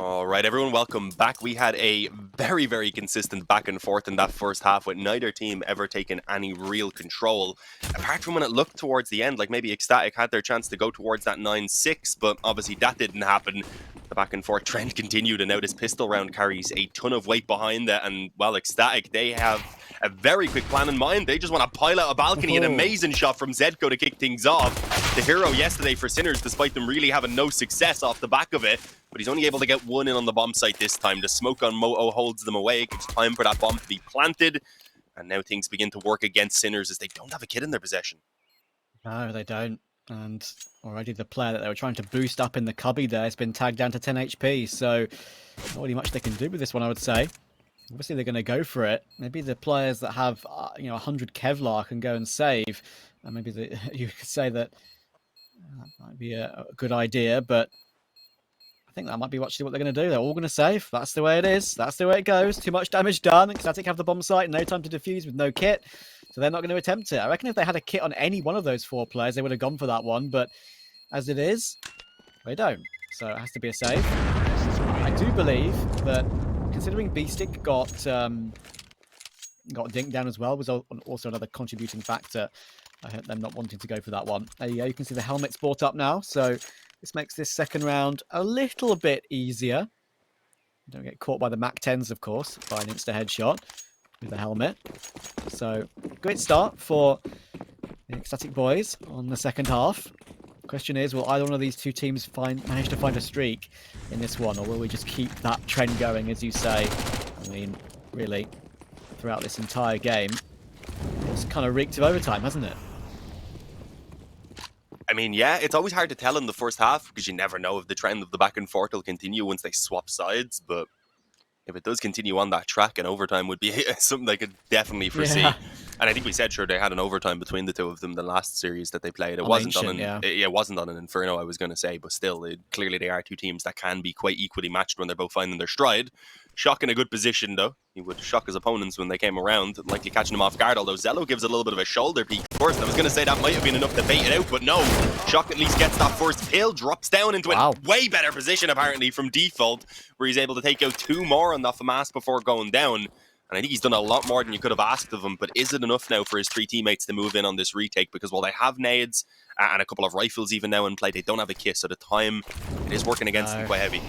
All right, everyone, welcome back. We had a very, very consistent back and forth in that first half with neither team ever taking any real control. Apart from when it looked towards the end, like maybe Ecstatic had their chance to go towards that 9-6, but obviously that didn't happen. The back and forth trend continued, and now this pistol round carries a ton of weight behind it. And, well, Ecstatic, they have a very quick plan in mind. They just want to pile out a balcony. An amazing shot from Zedko to kick things off. The hero yesterday for Sinners, despite them really having no success off the back of it. But he's only able to get one in on the bomb site this time. The smoke on Moto holds them away. It gives time for that bomb to be planted. And now things begin to work against Sinners as they don't have a kid in their possession. No, they don't. And already the player that they were trying to boost up in the cubby there has been tagged down to 10 HP. So not really much they can do with this one, I would say. Obviously, they're going to go for it. Maybe the players that have, 100 Kevlar can go and save. And maybe you could say that might be a good idea, but I think that might be actually what they're going to do. They're all going to save. That's the way it is. That's the way it goes. Too much damage done. Ecstatic have the bomb site. No time to defuse with no kit. So they're not going to attempt it. I reckon if they had a kit on any one of those 4 players, they would have gone for that one. But as it is, they don't. So it has to be a save. I do believe that considering B-Stick got dinked down as well, was also another contributing factor. I hurt them not wanting to go for that one. There you go. You can see the helmet's brought up now. So this makes this second round a little bit easier. Don't get caught by the MAC-10s, of course, by an insta-headshot with the helmet. So, great start for the Ecstatic boys on the second half. Question is, will either one of these two teams manage to find a streak in this one, or will we just keep that trend going, as you say? I mean, really, throughout this entire game, it's kind of reeked of overtime, hasn't it? I mean, yeah, it's always hard to tell in the first half because you never know if the trend of the back and forth will continue once they swap sides. But if it does continue on that track, and overtime would be something I could definitely foresee. Yeah. And I think we said, sure, they had an overtime between the two of them the last series that they played. It On wasn't Ancient, on it wasn't on an Inferno, I was going to say, but still, clearly they are two teams that can be quite equally matched when they're both finding their stride. Shock in a good position, though. He would shock his opponents when they came around, likely catching them off guard, although Zello gives a little bit of a shoulder peek first. I was going to say that might have been enough to bait it out, but no. Shock at least gets that first kill, drops down into a way better position, apparently, from default, where he's able to take out 2 more on that FAMAS before going down. And I think he's done a lot more than you could have asked of him, but is it enough now for his 3 teammates to move in on this retake? Because while they have nades and a couple of rifles even now in play, they don't have a kit, so the time it is working against them quite heavy.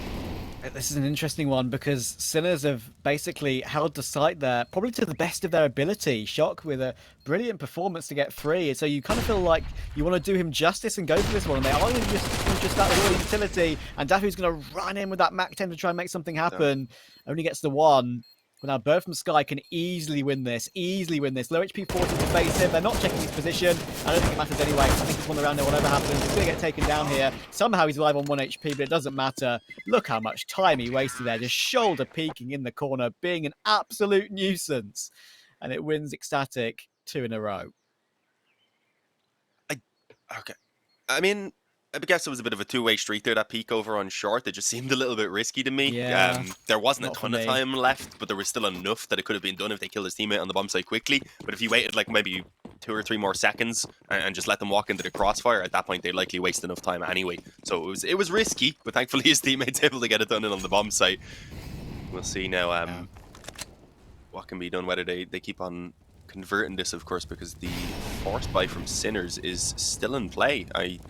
This is an interesting one because Sinners have basically held the site there, probably to the best of their ability. Shock with a brilliant performance to get 3. So you kind of feel like you want to do him justice and go for this one. And they are going to just that little utility. And Daffy's going to run in with that MAC-10 to try and make something happen. Only gets the 1. But now Bird from Sky can easily win this. Low HP 40 to face him. They're not checking his position. I don't think it matters anyway. I think he's won the round there, whatever happens. He's going to get taken down here. Somehow he's alive on 1 HP, but it doesn't matter. Look how much time he wasted there. Just shoulder peeking in the corner, being an absolute nuisance. And it wins Ecstatic 2 in a row. Okay. I mean, I guess it was a bit of a two-way street there, that peek over on short. It just seemed a little bit risky to me. Yeah, there wasn't a ton of time left, but there was still enough that it could have been done if they killed his teammate on the bomb site quickly. But if he waited like maybe 2 or 3 more seconds and just let them walk into the crossfire, at that point they'd likely waste enough time anyway. So it was risky, but thankfully his teammate's able to get it done in on the bomb site. We'll see now what can be done, whether they keep on converting this, of course, because the force buy from Sinners is still in play. I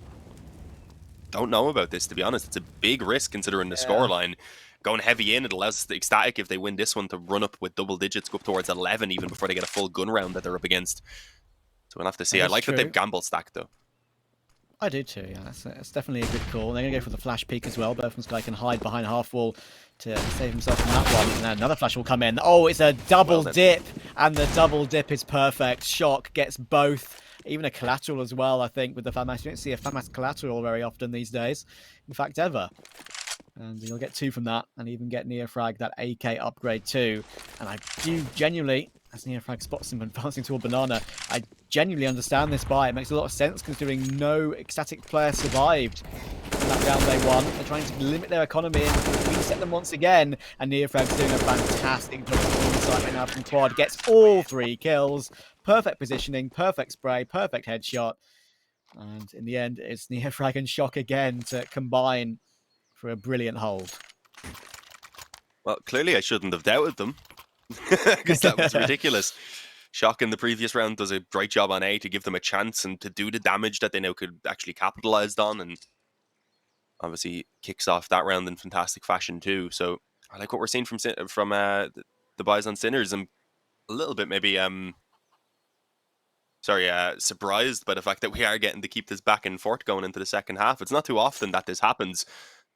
don't know about this, to be honest. It's a big risk considering the scoreline. Going heavy in, it allows the Ecstatic, if they win this one, to run up with double digits, go up towards 11 even before they get a full gun round that they're up against. So we'll have to see. I like that they've gamble stacked, though. I do too, yeah. That's definitely a good call. They're going to go for the flash peek as well. Bird from Sky can hide behind half wall to save himself from that one. And then another flash will come in. Oh, it's a double dip. And the double dip is perfect. Shock gets both. Even a collateral as well, I think, with the FAMAS. You don't see a FAMAS collateral very often these days. In fact, ever. And you'll get 2 from that, and even get Neofrag that AK upgrade too. And I do genuinely, as Neofrag spots him advancing toward Banana, I genuinely understand this buy. It makes a lot of sense considering no Ecstatic player survived in that round they won. They're trying to limit their economy and reset them once again. And Neofrag's doing a fantastic job on the side right now from Quad. Gets all 3 kills. Perfect positioning, perfect spray, perfect headshot. And in the end, it's Neofrag and Shock again to combine for a brilliant hold. Well, clearly I shouldn't have doubted them, because that was ridiculous. Shock in the previous round does a great job on A to give them a chance and to do the damage that they now could actually capitalize on, and obviously kicks off that round in fantastic fashion too. So I like what we're seeing from the boys on Sinners. I'm a little bit maybe surprised by the fact that we are getting to keep this back and forth going into the second half. It's not too often that this happens.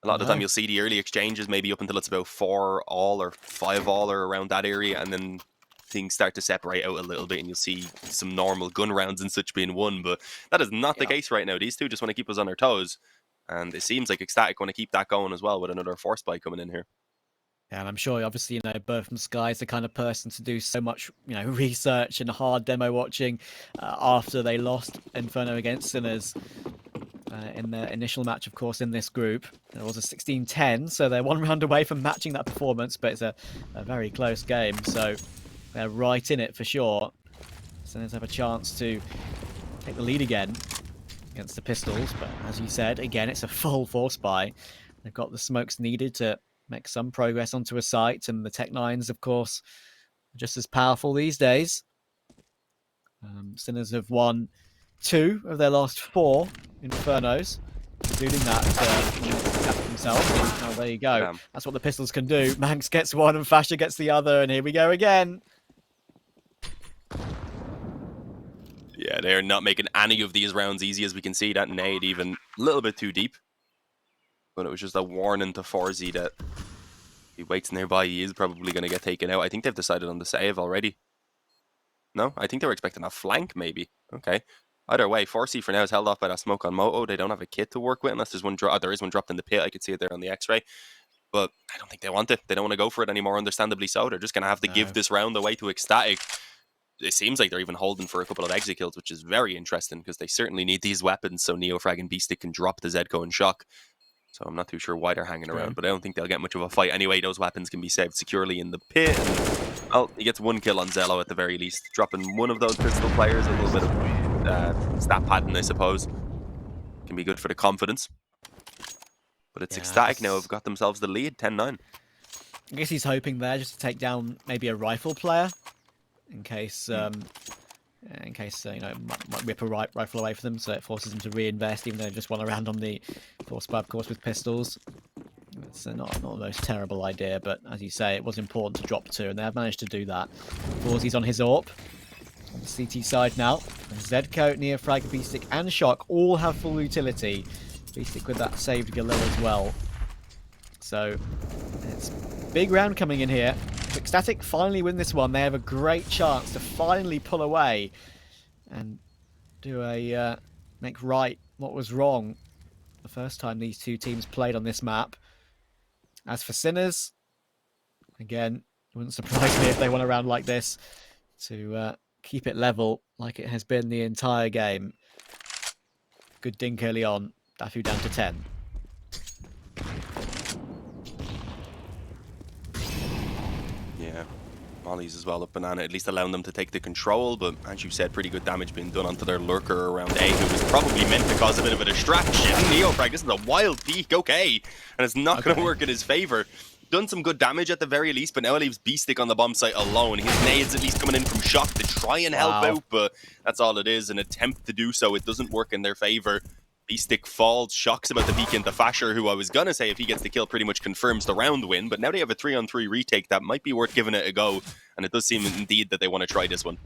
A lot of the time No. you'll see the early exchanges maybe up until it's about 4-all or 5-all or around that area, and then things start to separate out a little bit and you'll see some normal gun rounds and such being won, but that is not the Yeah. case right now. These two just want to keep us on our toes, and it seems like Ecstatic want to keep that going as well with another force spy coming in here. Yeah, and I'm sure, obviously, Birth from Sky is the kind of person to do so much, research and hard demo watching after they lost Inferno against Sinners in their initial match, of course, in this group. It was a 16-10, so they're one round away from matching that performance, but it's a very close game, so they're right in it for sure. Sinners have a chance to take the lead again against the Pistols, but as you said, again, it's a full force buy. They've got the smokes needed to make some progress onto a site, and the Tech-9s, of course, are just as powerful these days. Sinners have won 2 of their last 4 Infernos, including that themselves. Oh, there you go. Damn. That's what the Pistols can do. Manx gets one and Fasher gets the other, and here we go again. Yeah, they're not making any of these rounds easy, as we can see. That nade even a little bit too deep. But it was just a warning to Forzy that if he waits nearby, he is probably going to get taken out. I think they've decided on the save already. No? I think they were expecting a flank, maybe. Okay. Either way, Forzy for now is held off by that smoke on Moto. They don't have a kit to work with unless there's one there is one dropped in the pit. I could see it there on the X-ray. But I don't think they want it. They don't want to go for it anymore, understandably so. They're just going to have to give this round away to Ecstatic. It seems like they're even holding for a couple of exit kills, which is very interesting because they certainly need these weapons so Neofrag and Beastic can drop the Zedco and Shock. So I'm not too sure why they're hanging around, but I don't think they'll get much of a fight anyway. Those weapons can be saved securely in the pit. Well, he gets 1 kill on Zello at the very least, dropping one of those pistol players. A little bit of stat padding, I suppose. Can be good for the confidence. But it's Ecstatic now have got themselves the lead, 10-9. I guess he's hoping there just to take down maybe a rifle player in case might whip a rifle away for them, so it forces them to reinvest, even though they just won around on the force spy, of course, with pistols. It's not the most terrible idea, but as you say, it was important to drop 2, and they have managed to do that. Forzy's on his AWP. On the CT side now, and Zedco, Neofrag, Beastic, and Shock all have full utility. Beastic with that saved Galil as well. So, it's a big round coming in here. If Ecstatic finally win this one, they have a great chance to finally pull away and do make right what was wrong the first time these two teams played on this map. As for Sinners, again, it wouldn't surprise me if they won a round like this to keep it level like it has been the entire game. Good dink early on. Dafu down to 10. Yeah, Molly's as well up Banana, at least allowing them to take the control, but as you said, pretty good damage being done onto their lurker around A, who was probably meant to cause a bit of a distraction. Neofrag, this is a wild peek, okay, and it's not going to work in his favor. Done some good damage at the very least, but now it leaves Beastic on the bomb site alone. His nades at least coming in from Shock to try and help out, but that's all it is, an attempt to do so. It doesn't work in their favor. Beastic falls, Shock's about to peek into Fasher, who I was going to say if he gets the kill pretty much confirms the round win, but now they have a 3-on-3 retake that might be worth giving it a go, and it does seem indeed that they want to try this one.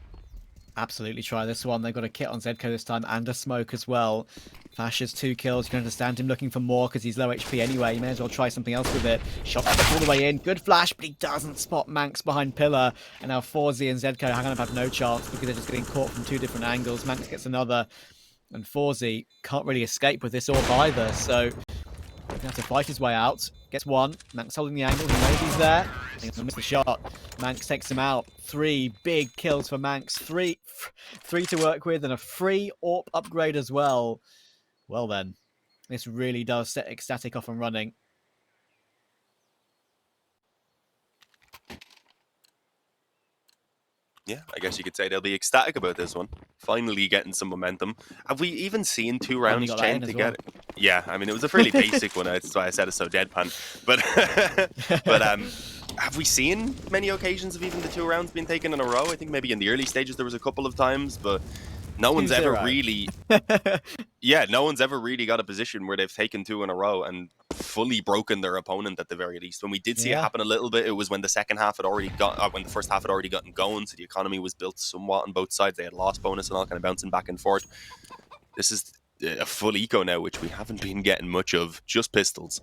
Absolutely try this one. They've got a kit on Zedco this time and a smoke as well. Fasher's 2 kills. You can understand him looking for more because he's low HP anyway. You may as well try something else with it. Shot all the way in. Good flash, but he doesn't spot Manx behind Pillar. And now Forzy and Zedco are going to have no chance because they're just getting caught from 2 different angles. Manx gets another. And Forzy can't really escape with this AWP either, so he's going to have to fight his way out. Gets 1. Manx holding the angle. He knows he's there. He's going to miss the shot. Manx takes him out. 3 big kills for Manx. 3 to work with and a free AWP upgrade as well. Well then, this really does set Ecstatic off and running. Yeah, I guess you could say they'll be ecstatic about this one. Finally getting some momentum. Have we even seen 2 rounds chained together? Well. Yeah, I mean, it was a fairly basic one. That's why I said it's so deadpan. But have we seen many occasions of even the 2 rounds being taken in a row? I think maybe in the early stages there was a couple of times, but no one's ever 2-0. really, yeah, no one's ever really got a position where they've taken 2 in a row and fully broken their opponent at the very least. When we did see it Yeah. happen a little bit, it was when the second half had already when the first half had already gotten going, so the economy was built somewhat on both sides. They had lost bonus and all kind of bouncing back and forth. This is a full eco now, which we haven't been getting much of, just pistols.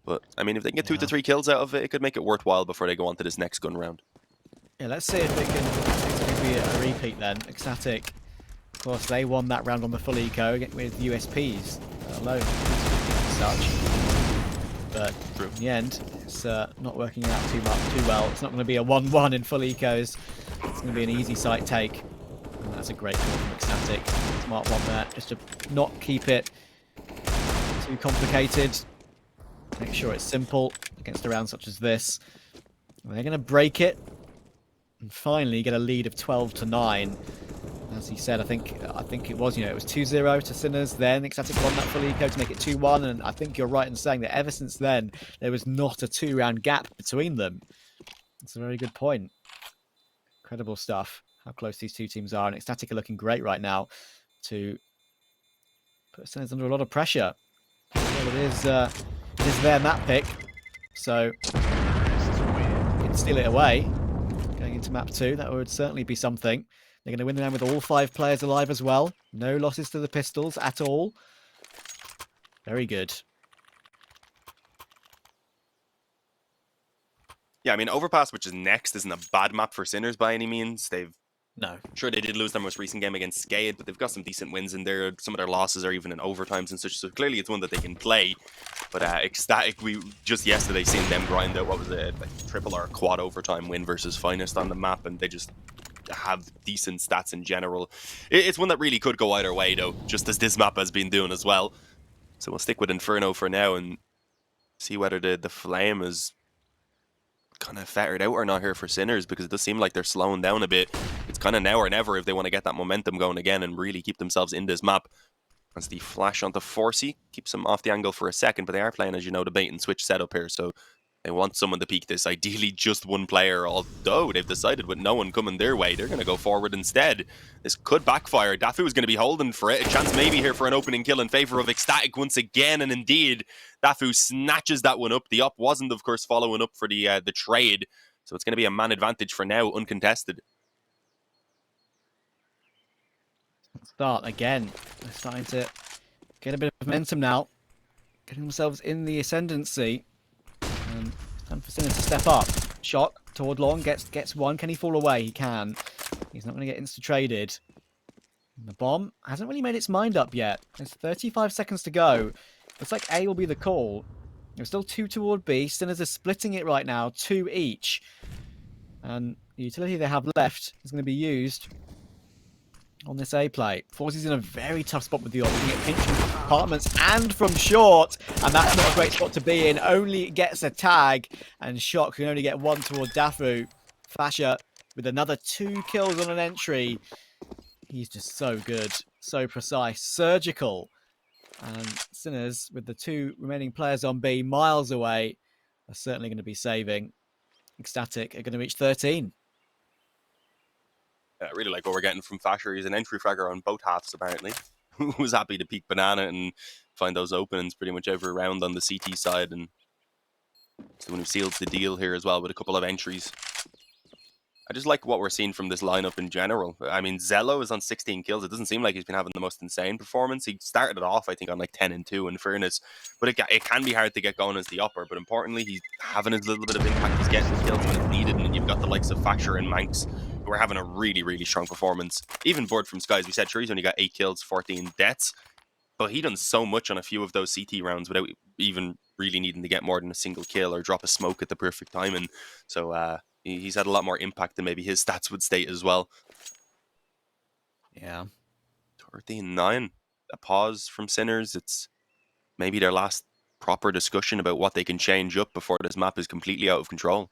But, I mean, if they can get 2 to 3 kills out of it, it could make it worthwhile before they go on to this next gun round. Yeah, let's see if it can be a repeat then. Ecstatic, of course, they won that round on the full eco with USPs alone, such. But in the end, it's not working out too well. It's not going to be a 1-1 in full ecos. It's going to be an easy site take. And that's a great call from Ecstatic. Smart one there, just to not keep it too complicated. Make sure it's simple against a round such as this. They're going to break it and finally get a lead of 12-9. As he said, I think it was, it was 2-0 to Sinners. Then Ecstatic won that full eco to make it 2-1. And I think you're right in saying that ever since then, there was not a 2-round gap between them. That's a very good point. Incredible stuff. How close these two teams are. And Ecstatic are looking great right now to put Sinners under a lot of pressure. Well, it is their map pick. So, you can steal it away. Going into map 2, that would certainly be something. They're going to win the round with all 5 players alive as well. No losses to the pistols at all. Very good. Yeah, I mean, Overpass, which is next, isn't a bad map for Sinners by any means. No. Sure, they did lose their most recent game against Skade, but they've got some decent wins in there. Some of their losses are even in overtimes and such, so clearly it's one that they can play. But Ecstatic, we just yesterday seen them grind out, what was it, like triple or quad overtime win versus Finest on the map, and they just have decent stats in general. It's one that really could go either way, though, just as this map has been doing as well. So we'll stick with Inferno for now and see whether the flame is kind of fettered out or not here for Sinners, because it does seem like they're slowing down a bit. It's kind of now or never if they want to get that momentum going again and really keep themselves in this map. As the flash onto Forsey keeps them off the angle for a second, but they are playing, as you know, the bait and switch setup here, so they want someone to peek this. Ideally, just one player, although they've decided with no one coming their way, they're going to go forward instead. This could backfire. Dafu is going to be holding for it. A chance maybe here for an opening kill in favor of Ecstatic once again, and indeed, Dafu snatches that one up. The op wasn't, of course, following up for the trade, so it's going to be a man advantage for now, uncontested. Start again. They're starting to get a bit of momentum now. Getting themselves in the ascendancy. And it's time for Sinners to step up. Shock toward long, gets one. Can he fall away? He can. He's not going to get insta-traded. The bomb hasn't really made its mind up yet. There's 35 seconds to go. Looks like A will be the call. There's still 2 toward B. Sinners are splitting it right now, 2 each. And the utility they have left is going to be used on this A play. Forsey's in a very tough spot with the orb. You can get pinched from apartments and from short, and that's not a great spot to be in. Only gets a tag, and Shock can only get 1 toward Dafu. Fasher with another 2 kills on an entry. He's just so good, so precise, surgical. And Sinners, with the 2 remaining players on B, miles away, are certainly going to be saving. Ecstatic are going to reach 13. I really like what we're getting from Fasher. He's an entry fragger on both halves, apparently. Who's happy to peek banana and find those openings pretty much every round on the CT side. And it's the one who seals the deal here as well with a couple of entries. I just like what we're seeing from this lineup in general. I mean, Zello is on 16 kills. It doesn't seem like he's been having the most insane performance. He started it off, I think, on like 10-2 in fairness. But it can be hard to get going as the upper. But importantly, he's having his little bit of impact. He's getting kills when it's needed. And then you've got the likes of Fasher and Manx, who are having a really, really strong performance. Even Bird from Skies, we said, sure, he's only got 8 kills, 14 deaths. But he done so much on a few of those CT rounds without even really needing to get more than a single kill or drop a smoke at the perfect time. And so he's had a lot more impact than maybe his stats would state as well. Yeah. 13-9. A pause from Sinners. It's maybe their last proper discussion about what they can change up before this map is completely out of control.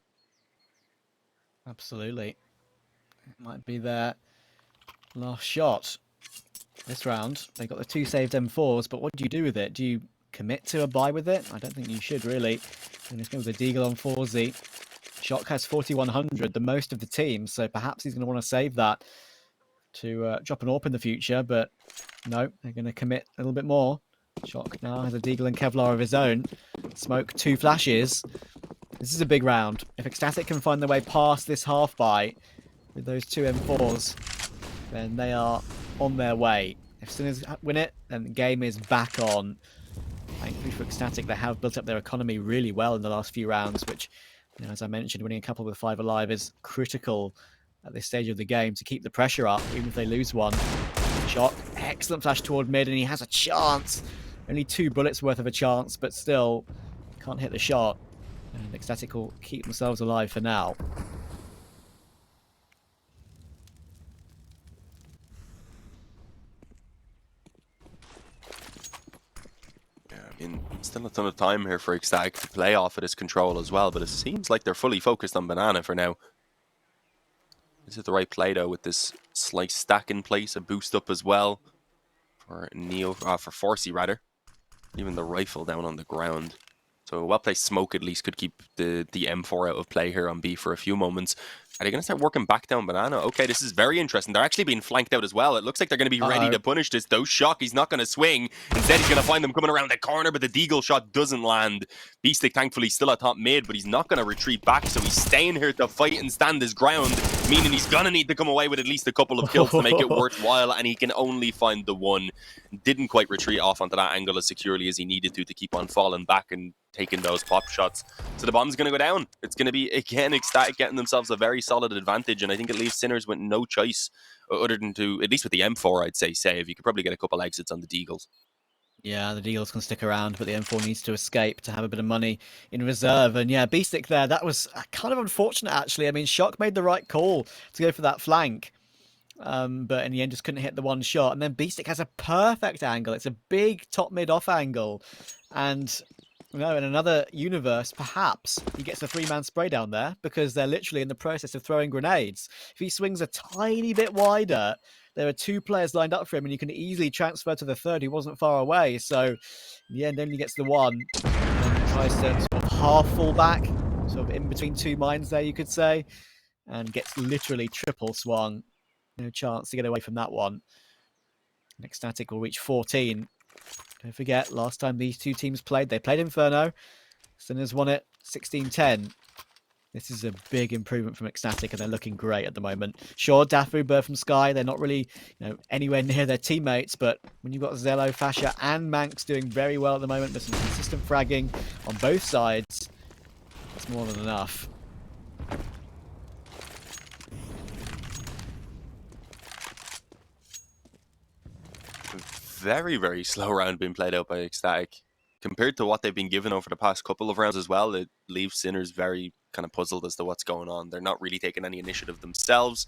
Absolutely. It might be their last shot. This round, they got the 2 saved M4s, but what do you do with it? Do you commit to a buy with it? I don't think you should, really. I'm just going with the Deagle on Forsey. Shock has 4,100, the most of the team, so perhaps he's going to want to save that to drop an AWP in the future, but no, they're going to commit a little bit more. Shock now has a Deagle and Kevlar of his own. Smoke 2 flashes. This is a big round. If Ecstatic can find their way past this half bite with those 2 M4s, then they are on their way. If Sinners win it, then the game is back on. Thankfully for Ecstatic, they have built up their economy really well in the last few rounds, which, you know, as I mentioned, winning a couple with 5 alive is critical at this stage of the game to keep the pressure up, even if they lose one. Shock, excellent flash toward mid, and he has a chance. Only 2 bullets worth of a chance, but still can't hit the shot. And Ecstatic will keep themselves alive for now. I mean, still a ton of time here for Ecstatic to play off of this control as well, but it seems like they're fully focused on Banana for now. This is the right play though, with this slice stack in place, a boost up as well for for Forcey rather. Even the rifle down on the ground. So a well-placed smoke at least could keep the M4 out of play here on B for a few moments. Are they going to start working back down Banana? Okay, this is very interesting. They're actually being flanked out as well. It looks like they're going to be ready to punish this, though. Shock, he's not going to swing. Instead, he's going to find them coming around the corner, but the Deagle shot doesn't land. Beastic, thankfully, still at top mid, but he's not going to retreat back, so he's staying here to fight and stand his ground, meaning he's going to need to come away with at least a couple of kills to make it worthwhile, and he can only find the one. Didn't quite retreat off onto that angle as securely as he needed to keep on falling back and taking those pop shots. So the bomb's going to go down. It's going to be, again, Ecstatic getting themselves a very solid advantage, and I think it leaves Sinners with no choice other than to, at least with the M4, I'd say, save. You could probably get a couple exits on the Deagles. Yeah, the Deagles can stick around, but the M4 needs to escape to have a bit of money in reserve. And yeah, Beastic there, that was kind of unfortunate, actually. I mean, Shock made the right call to go for that flank. But in the end, just couldn't hit the one shot. And then Beastic has a perfect angle. It's a big top mid off angle. And you know, in another universe, perhaps he gets a 3-man spray down there because they're literally in the process of throwing grenades. If he swings a tiny bit wider, there are 2 players lined up for him, and you can easily transfer to the third. He wasn't far away, so in the end, only gets the one. And then tries to sort of half fall back, sort of in between 2 mines there, you could say, and gets literally triple swung. No chance to get away from that one. Ecstatic will reach 14. Don't forget, last time these 2 teams played, they played Inferno. Sinners won it 16-10. This is a big improvement from Ecstatic, and they're looking great at the moment. Sure, Dafu, Bird from Sky, they're not really, anywhere near their teammates, but when you've got Zello, Fasha, and Manx doing very well at the moment, there's some consistent fragging on both sides. That's more than enough. Very, very slow round being played out by Ecstatic. Compared to what they've been given over the past couple of rounds as well, it leaves Sinners very kind of puzzled as to what's going on. They're not really taking any initiative themselves.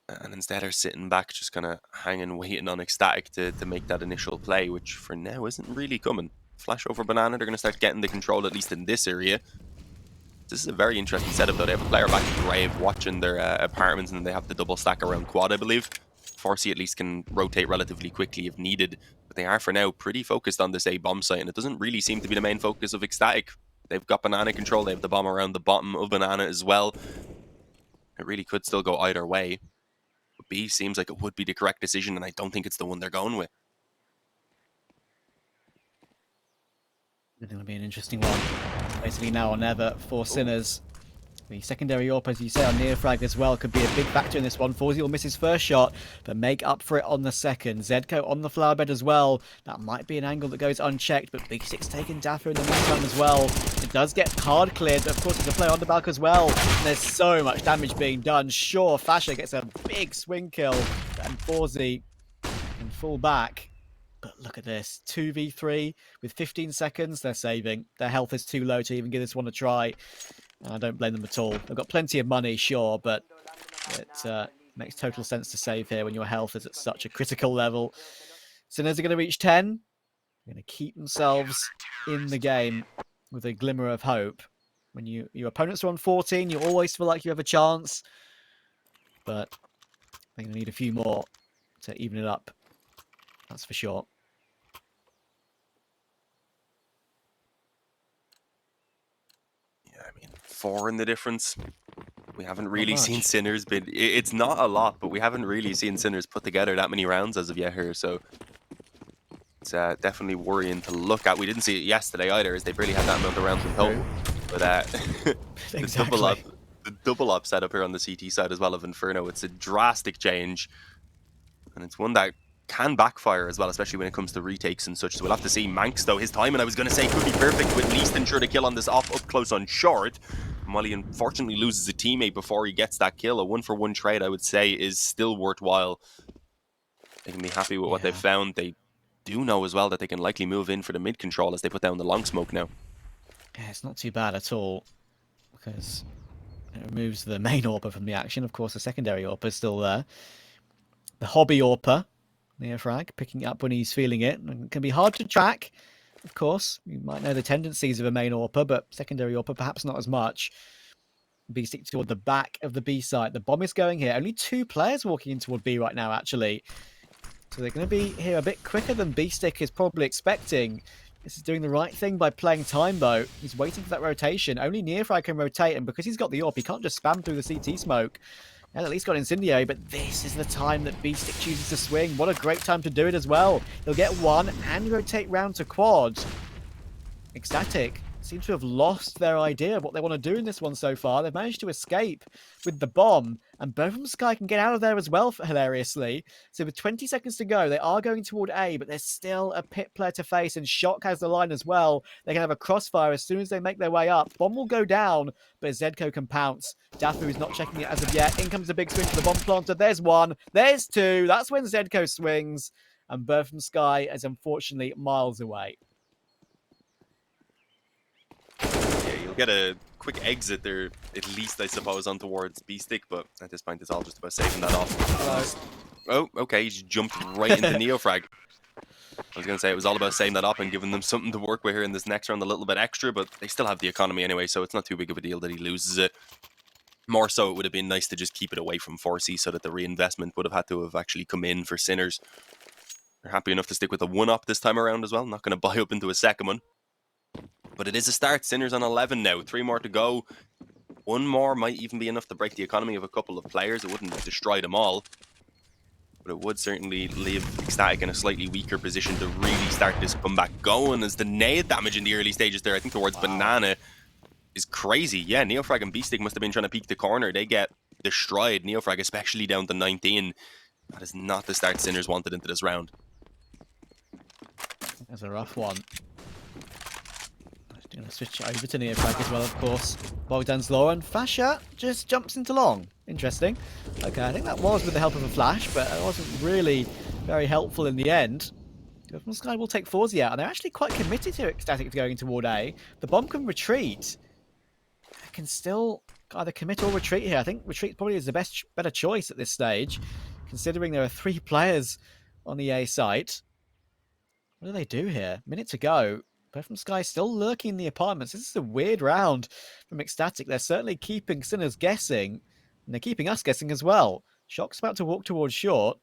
And instead are sitting back, just kind of hanging, waiting on Ecstatic to make that initial play, which for now isn't really coming. Flash over Banana, they're going to start getting the control, at least in this area. This is a very interesting setup, though. They have a player back in Grave watching their apartments, and they have the double stack around quad, I believe. Forcey at least can rotate relatively quickly if needed, but they are for now pretty focused on this A bomb site, and it doesn't really seem to be the main focus of Ecstatic. They've got Banana control, they have the bomb around the bottom of Banana as well. It really could still go either way. But B seems like it would be the correct decision, and I don't think it's the one they're going with. It's going to be an interesting one. It's basically now or never for Sinners. The secondary AWP, as you say, on near frag as well, could be a big factor in this one. Forzi will miss his first shot, but make up for it on the second. Zedko on the flower bed as well. That might be an angle that goes unchecked, but Big Six taking Daffer in the meantime as well. It does get hard cleared, but of course there's a player on the back as well. And there's so much damage being done. Sure, Fasher gets a big swing kill, and Forzi can fall back. But look at this, 2v3 with 15 seconds. They're saving. Their health is too low to even give this one a try. And I don't blame them at all. They've got plenty of money, sure, but it makes total sense to save here when your health is at such a critical level. Sinners are going to reach 10. They're going to keep themselves in the game with a glimmer of hope. When your opponents are on 14, you always feel like you have a chance. But they're going to need a few more to even it up. That's for sure. 4 in the difference. We haven't really seen much. Sinners it's not a lot, but we haven't really seen Sinners put together that many rounds as of yet here, so it's definitely worrying to look at. We didn't see it yesterday either, as they barely had that amount of rounds in total. But Exactly. the double up setup here on the CT side as well of Inferno, it's a drastic change, and it's one that can backfire as well, especially when it comes to retakes and such. So we'll have to see. Manx, though, his timing, I was going to say, could be perfect to at least ensure the kill on this up close on short. While he unfortunately loses a teammate before he gets that kill, a 1-for-1 trade, I would say, is still worthwhile. They can be happy with what they've found. They do know as well that they can likely move in for the mid control as they put down the long smoke now. Yeah, it's not too bad at all, because it removes the main AWPer from the action. Of course, the secondary AWPer is still there. The hobby AWPer, Neofrag, picking it up when he's feeling it. And it can be hard to track, of course. You might know the tendencies of a main AWPer, but secondary AWPer perhaps not as much. B-stick toward the back of the B site. The bomb is going here. Only 2 players walking in toward B right now, actually. So they're going to be here a bit quicker than B-stick is probably expecting. This is doing the right thing by playing time, though. He's waiting for that rotation. Only Neofrag can rotate, and because he's got the AWP, he can't just spam through the CT smoke. And at least got Incendiary, but this is the time that B-stick chooses to swing. What a great time to do it as well. He'll get 1 and rotate round to quad. Ecstatic seem to have lost their idea of what they want to do in this one so far. They've managed to escape with the bomb, and both from Sky can get out of there as well, hilariously. So with 20 seconds to go, they are going toward A, but there's still a pit player to face, and Shock has the line as well. They can have a crossfire as soon as they make their way up. Bomb will go down, but Zedko can pounce. Dafu is not checking it as of yet. In comes a big swing for the bomb planter. There's 1. There's 2. That's when Zedko swings, and Birth from Sky is unfortunately miles away. Yeah, you'll get a quick exit there, at least, I suppose, on towards B-stick, but at this point, it's all just about saving that off. Oh, okay, he just jumped right into Neofrag. I was going to say it was all about saving that up and giving them something to work with here in this next round, a little bit extra, but they still have the economy anyway, so it's not too big of a deal that he loses it. More so, it would have been nice to just keep it away from 4C so that the reinvestment would have had to have actually come in for Sinners. They're happy enough to stick with a 1-up this time around as well, not going to buy up into a second one. But it is a start. Sinners on 11 now. 3 more to go. 1 more might even be enough to break the economy of a couple of players. It wouldn't destroy them all, but it would certainly leave Ecstatic in a slightly weaker position to really start this comeback going, as the nade damage in the early stages there, I think towards Banana, is crazy. Yeah, Neofrag and B-stick must have been trying to peek the corner. They get destroyed. Neofrag especially down to 19. That is not the start Sinners wanted into this round. That's a rough one. Going to switch it over to Neofrag as well, of course. Bogdan's low, and Fasha just jumps into long. Interesting. Okay, I think that was with the help of a flash, but it wasn't really very helpful in the end. Sky will take Forzy out, and they're actually quite committed to Ecstatic going toward A. The bomb can retreat. They can still either commit or retreat here. I think retreat probably is the better choice at this stage, considering there are 3 players on the A site. What do they do here? Minute to go. But from Sky still lurking in the apartments. This is a weird round from Ecstatic. They're certainly keeping Sinners guessing, and they're keeping us guessing as well. Shock's about to walk towards short.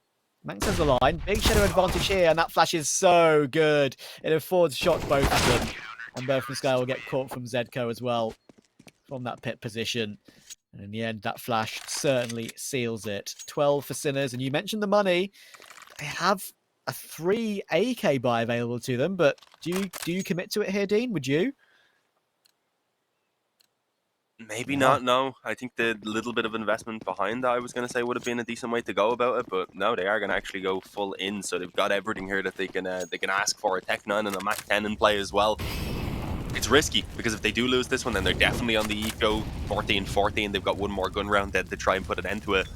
Manx has the line. Big shadow advantage here, and that flash is so good. It affords Shock both of them. And both from Sky will get caught from Zedko as well from that pit position. And in the end, that flash certainly seals it. 12 for Sinners, and you mentioned the money. They have a 3 AK buy available to them, but do you commit to it here, Dean? Would you? Maybe not, no. I think the little bit of investment behind that, I was going to say, would have been a decent way to go about it, but no, they are going to actually go full in, so they've got everything here that they can ask for. A Tech 9 and a Mac 10 in play as well. It's risky, because if they do lose this one, then they're definitely on the eco 14-14. They've got 1 more gun round dead to try and put an end to it.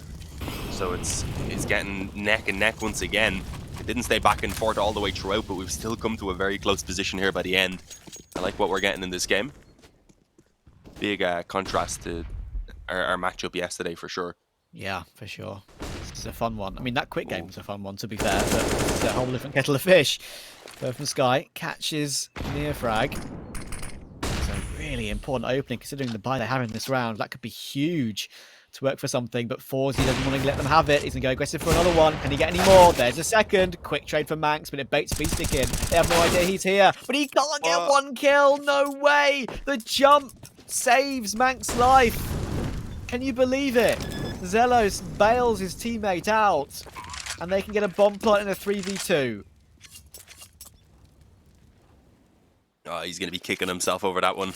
So it's getting neck and neck once again. It didn't stay back and forth all the way throughout, but we've still come to a very close position here by the end. I like what we're getting in this game. Big contrast to our matchup yesterday, for sure. Yeah, for sure. It's a fun one. I mean, that quick game was a fun one, to be fair, but it's a whole different kettle of fish. Both from Sky catches Neofrag. It's a really important opening, considering the buy they have in this round. That could be huge to work for something, but Forzy doesn't want to let them have it. He's going to go aggressive for another one. Can he get any more? There's a second. Quick trade for Manx, but it baits B-stick in. They have no idea he's here, but he can't get 1 kill. No way. The jump saves Mank's life. Can you believe it? Zelos bails his teammate out, and they can get a bomb plot in a 3v2. Oh, he's going to be kicking himself over that one.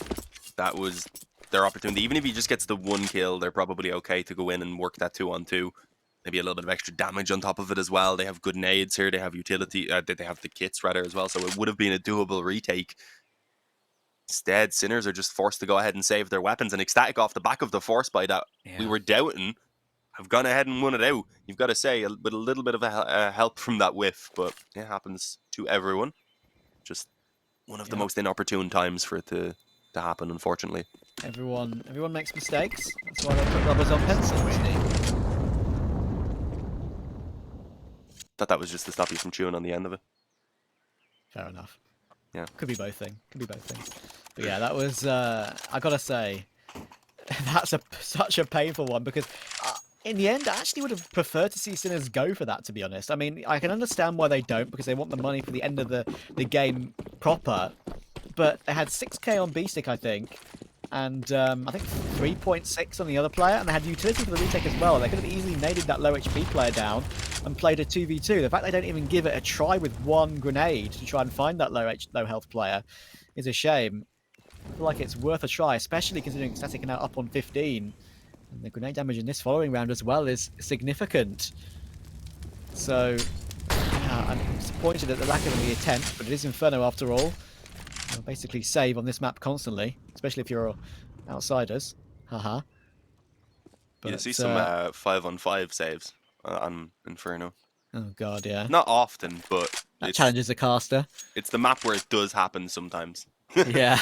That was their opportunity. Even if he just gets the 1 kill, they're probably okay to go in and work that 2-on-2. Maybe a little bit of extra damage on top of it as well. They have good nades here. They have utility. They have the kits rather as well. So it would have been a doable retake. Instead, Sinners are just forced to go ahead and save their weapons. And Ecstatic off the back of the force buy that we were doubting have gone ahead and won it out. You've got to say, with a little bit of a help from that whiff. But it happens to everyone. Just one of the most inopportune times for it to happen, unfortunately. Everyone makes mistakes. That's why they put rubbers on pencils. Thought that was just to stop you from chewing on the end of it. Fair enough. Yeah. Could be both things. But yeah, that was, I gotta say, that's such a painful one because in the end, I actually would have preferred to see Sinners go for that, to be honest. I mean, I can understand why they don't because they want the money for the end of the game proper. But they had 6k on B-Stick, I think. And I think 3.6 on the other player. And they had utility for the retake as well. They could have easily naded that low HP player down and played a 2v2. The fact they don't even give it a try with 1 grenade to try and find that low health player is a shame. I feel like it's worth a try, especially considering Ecstatic are now up on 15. And the grenade damage in this following round as well is significant. So, yeah, I'm disappointed at the lack of the attempt, but it is Inferno after all. You'll basically save on this map constantly, especially if you're outsiders. Haha. You see some 5-on-5 saves on Inferno. Oh god, yeah. Not often, but that challenges the caster. It's the map where it does happen sometimes. Yeah.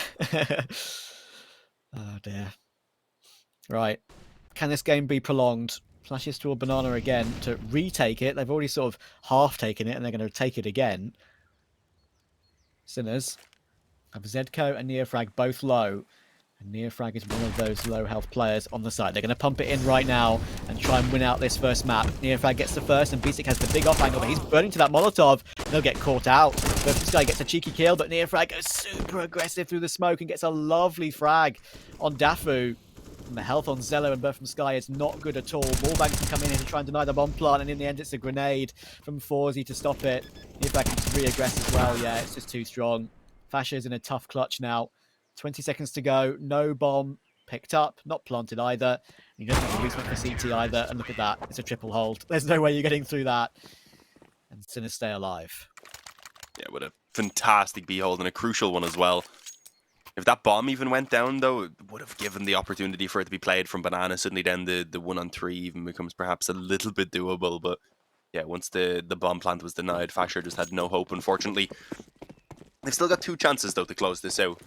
Oh dear. Right. Can this game be prolonged? Flashes to a banana again to retake it. They've already sort of half taken it and they're going to take it again. Sinners have Zedco and Neofrag both low. And Neofrag is one of those low health players on the side. They're going to pump it in right now and try and win out this first map. Neofrag gets the first and B-Stick has the big off angle, but he's burning to that Molotov. They'll get caught out. But this guy gets a cheeky kill, but Neofrag goes super aggressive through the smoke and gets a lovely frag on Dafu. And the health on Zello and Birth from Sky is not good at all. Wallbang can come in here to try and deny the bomb plant, and in the end it's a grenade from Forzy to stop it. Neofrag can re-aggress as well. Yeah, it's just too strong. Fasha's in a tough clutch now. 20 seconds to go. No bomb picked up, not planted either. You don't have a movement for CT either. And look at that. It's a triple hold. There's no way you're getting through that. And Sinners stay alive. Yeah, what a fantastic B-hold and a crucial one as well. If that bomb even went down, though, it would have given the opportunity for it to be played from Banana. Suddenly then the 1-on-3 even becomes perhaps a little bit doable. But yeah, once the bomb plant was denied, Fasher just had no hope, unfortunately. They've still got 2 chances, though, to close this out.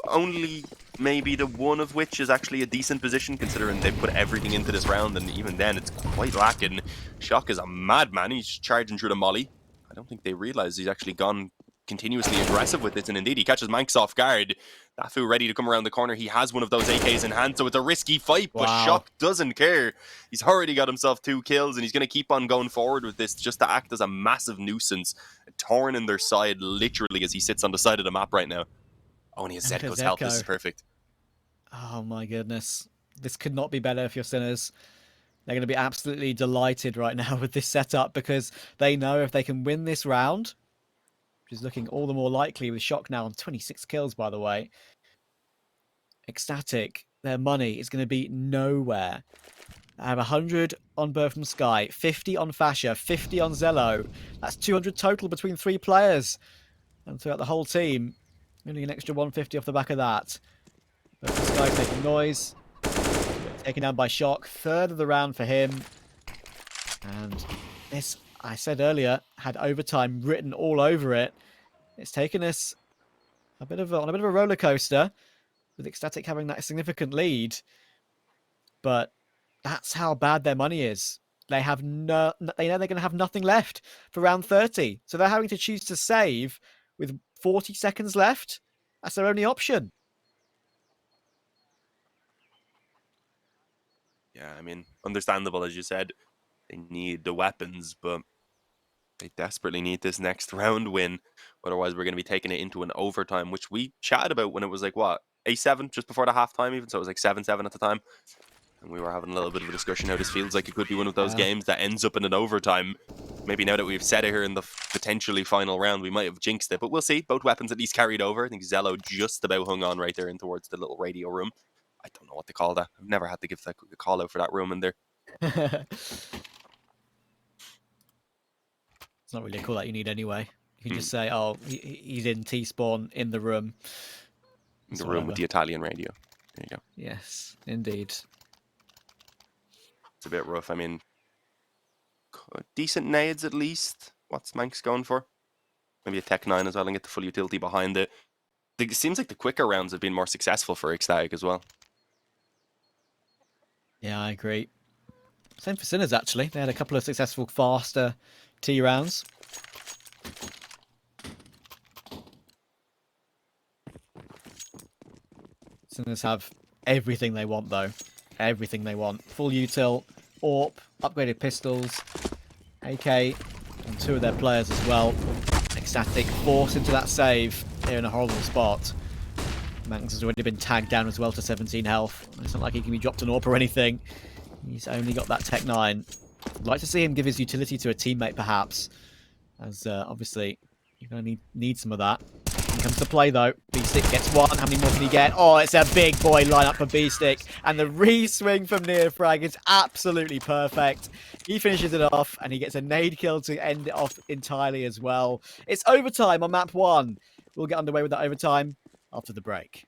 Only maybe the one of which is actually a decent position, considering they've put everything into this round, and even then, it's quite lacking. Shock is a madman. He's charging through the molly. I don't think they realize he's actually gone continuously aggressive with this, and indeed, he catches Manx off guard. Dafu ready to come around the corner. He has one of those AKs in hand, so it's a risky fight, but Shock doesn't care. He's already got himself 2 kills, and he's going to keep on going forward with this just to act as a massive nuisance, torn in their side, literally, as he sits on the side of the map right now. Oh, and he has Zedko's help. This is perfect. Oh, my goodness. This could not be better if you're Sinners. They're going to be absolutely delighted right now with this setup because they know if they can win this round, which is looking all the more likely with Shock now on 26 kills, by the way. Ecstatic, their money is going to be nowhere. I have 100 on Birth from Sky, 50 on Fasher, 50 on Zello. That's 200 total between 3 players. And throughout the whole team, only an extra 150 off the back of that. Birth from Sky taking noise. Taken down by Shock. 3rd of the round for him. And this, I said earlier, had overtime written all over it. It's taken us on a bit of a roller coaster, with Ecstatic having that significant lead. But that's how bad their money is. They know they're going to have nothing left for round 30, so they're having to choose to save with 40 seconds left. That's their only option. Yeah, I mean, understandable, as you said. They need the weapons, but they desperately need this next round win. Otherwise, we're going to be taking it into an overtime, which we chatted about when it was like, what, A7 just before the halftime even, so it was like 7-7 at the time. And we were having a little bit of a discussion how this feels like it could be one of those games that ends up in an overtime. Maybe now that we've said it here in the potentially final round, we might have jinxed it, but we'll see. Both weapons at least carried over. I think Zello just about hung on right there in towards the little radio room. I don't know what to call that. I've never had to give that a call out for that room in there. It's not really a call that you need anyway. You can just say, oh, he's in T-spawn in the room. In the room with the Italian radio. There you go. Yes, indeed. It's a bit rough. I mean, decent nades at least. What's Manx going for? Maybe a Tech 9 as well and get the full utility behind it. It seems like the quicker rounds have been more successful for Ecstatic as well. Yeah, I agree. Same for Sinners, actually. They had a couple of successful, faster T rounds. Sinners have everything they want, though. Everything they want. Full util, AWP, upgraded pistols, AK, and 2 of their players as well. Ecstatic forced into that save here in a horrible spot. Manx has already been tagged down as well to 17 health. It's not like he can be dropped an AWP or anything. He's only got that Tech 9. I'd like to see him give his utility to a teammate, perhaps. As obviously, you're going to need some of that. He comes to play, though. B-Stick gets one. How many more can he get? Oh, it's a big boy lineup for B-Stick. And the re-swing from Nearfrag is absolutely perfect. He finishes it off, and he gets a nade kill to end it off entirely as well. It's overtime on map 1. We'll get underway with that overtime after the break.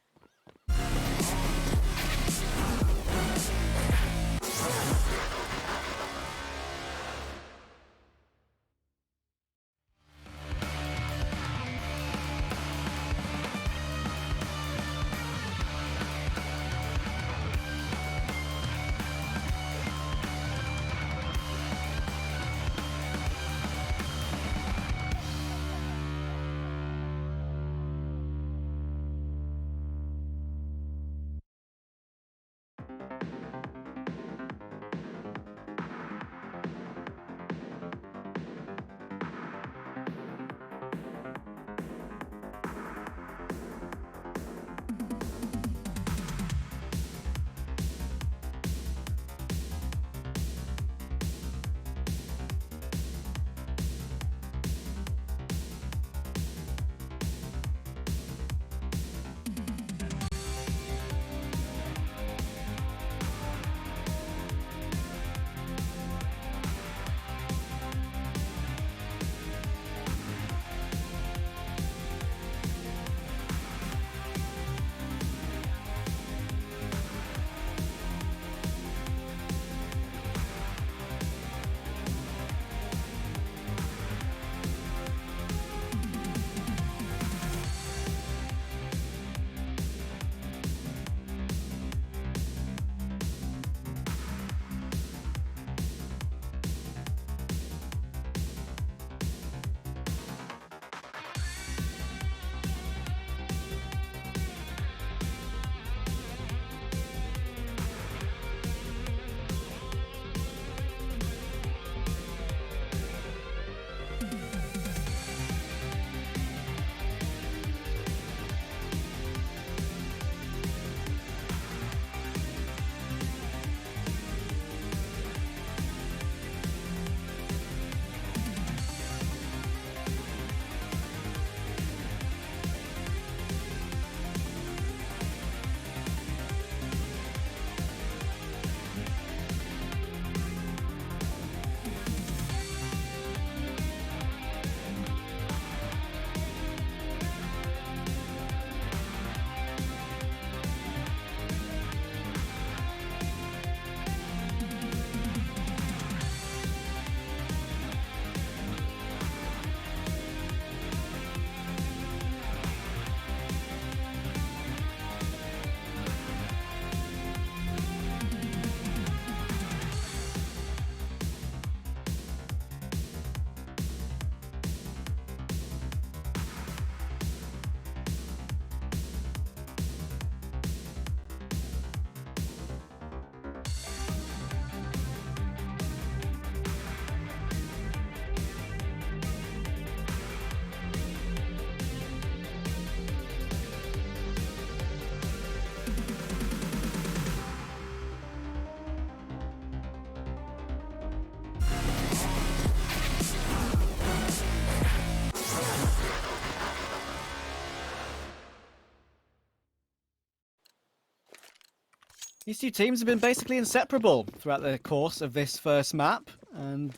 These two teams have been basically inseparable throughout the course of this first map. And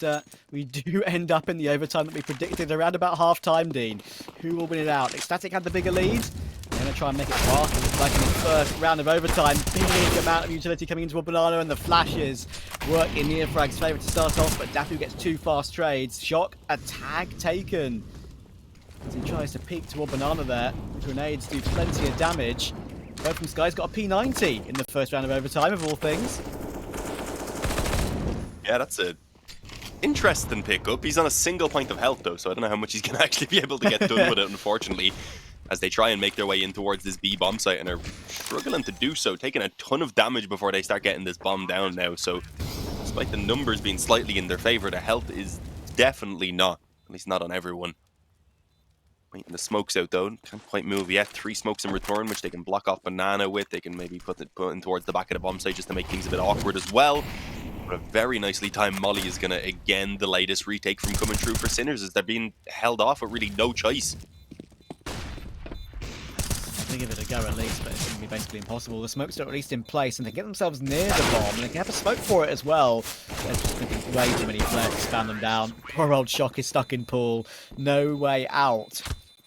we do end up in the overtime that we predicted around about half-time, Dean. Who will win it out? Ecstatic had the bigger lead. They're going to try and make it fast. It looks like in the first round of overtime, big amount of utility coming into a banana, and the flashes work in Neofrag's favour to start off, but Dafu gets 2 fast trades. Shock, a tag taken. As he tries to peek toward banana there. The grenades do plenty of damage. Both from Sky's got a P90 in the first round of overtime, of all things. Yeah, that's a interesting pickup. He's on a single point of health, though, so I don't know how much he's going to actually be able to get done with it, unfortunately, as they try and make their way in towards this B bomb site, and are struggling to do so, taking a ton of damage before they start getting this bomb down now. So despite the numbers being slightly in their favor, the health is definitely not, at least not on everyone. Waiting the smokes out, though. Can't quite move yet. 3 smokes in return, which they can block off banana with. They can maybe put in towards the back of the bomb site just to make things a bit awkward as well. But a very nicely timed molly is going to, again, delay this retake from coming through for Sinners, as they're being held off with really no choice. They give it a go at least, but it's going to be basically impossible. The smokes are at least in place, and they get themselves near the bomb, and they can have a smoke for it as well. There's just going to be way too many flares to spam them down. Poor old Shock is stuck in pool. No way out.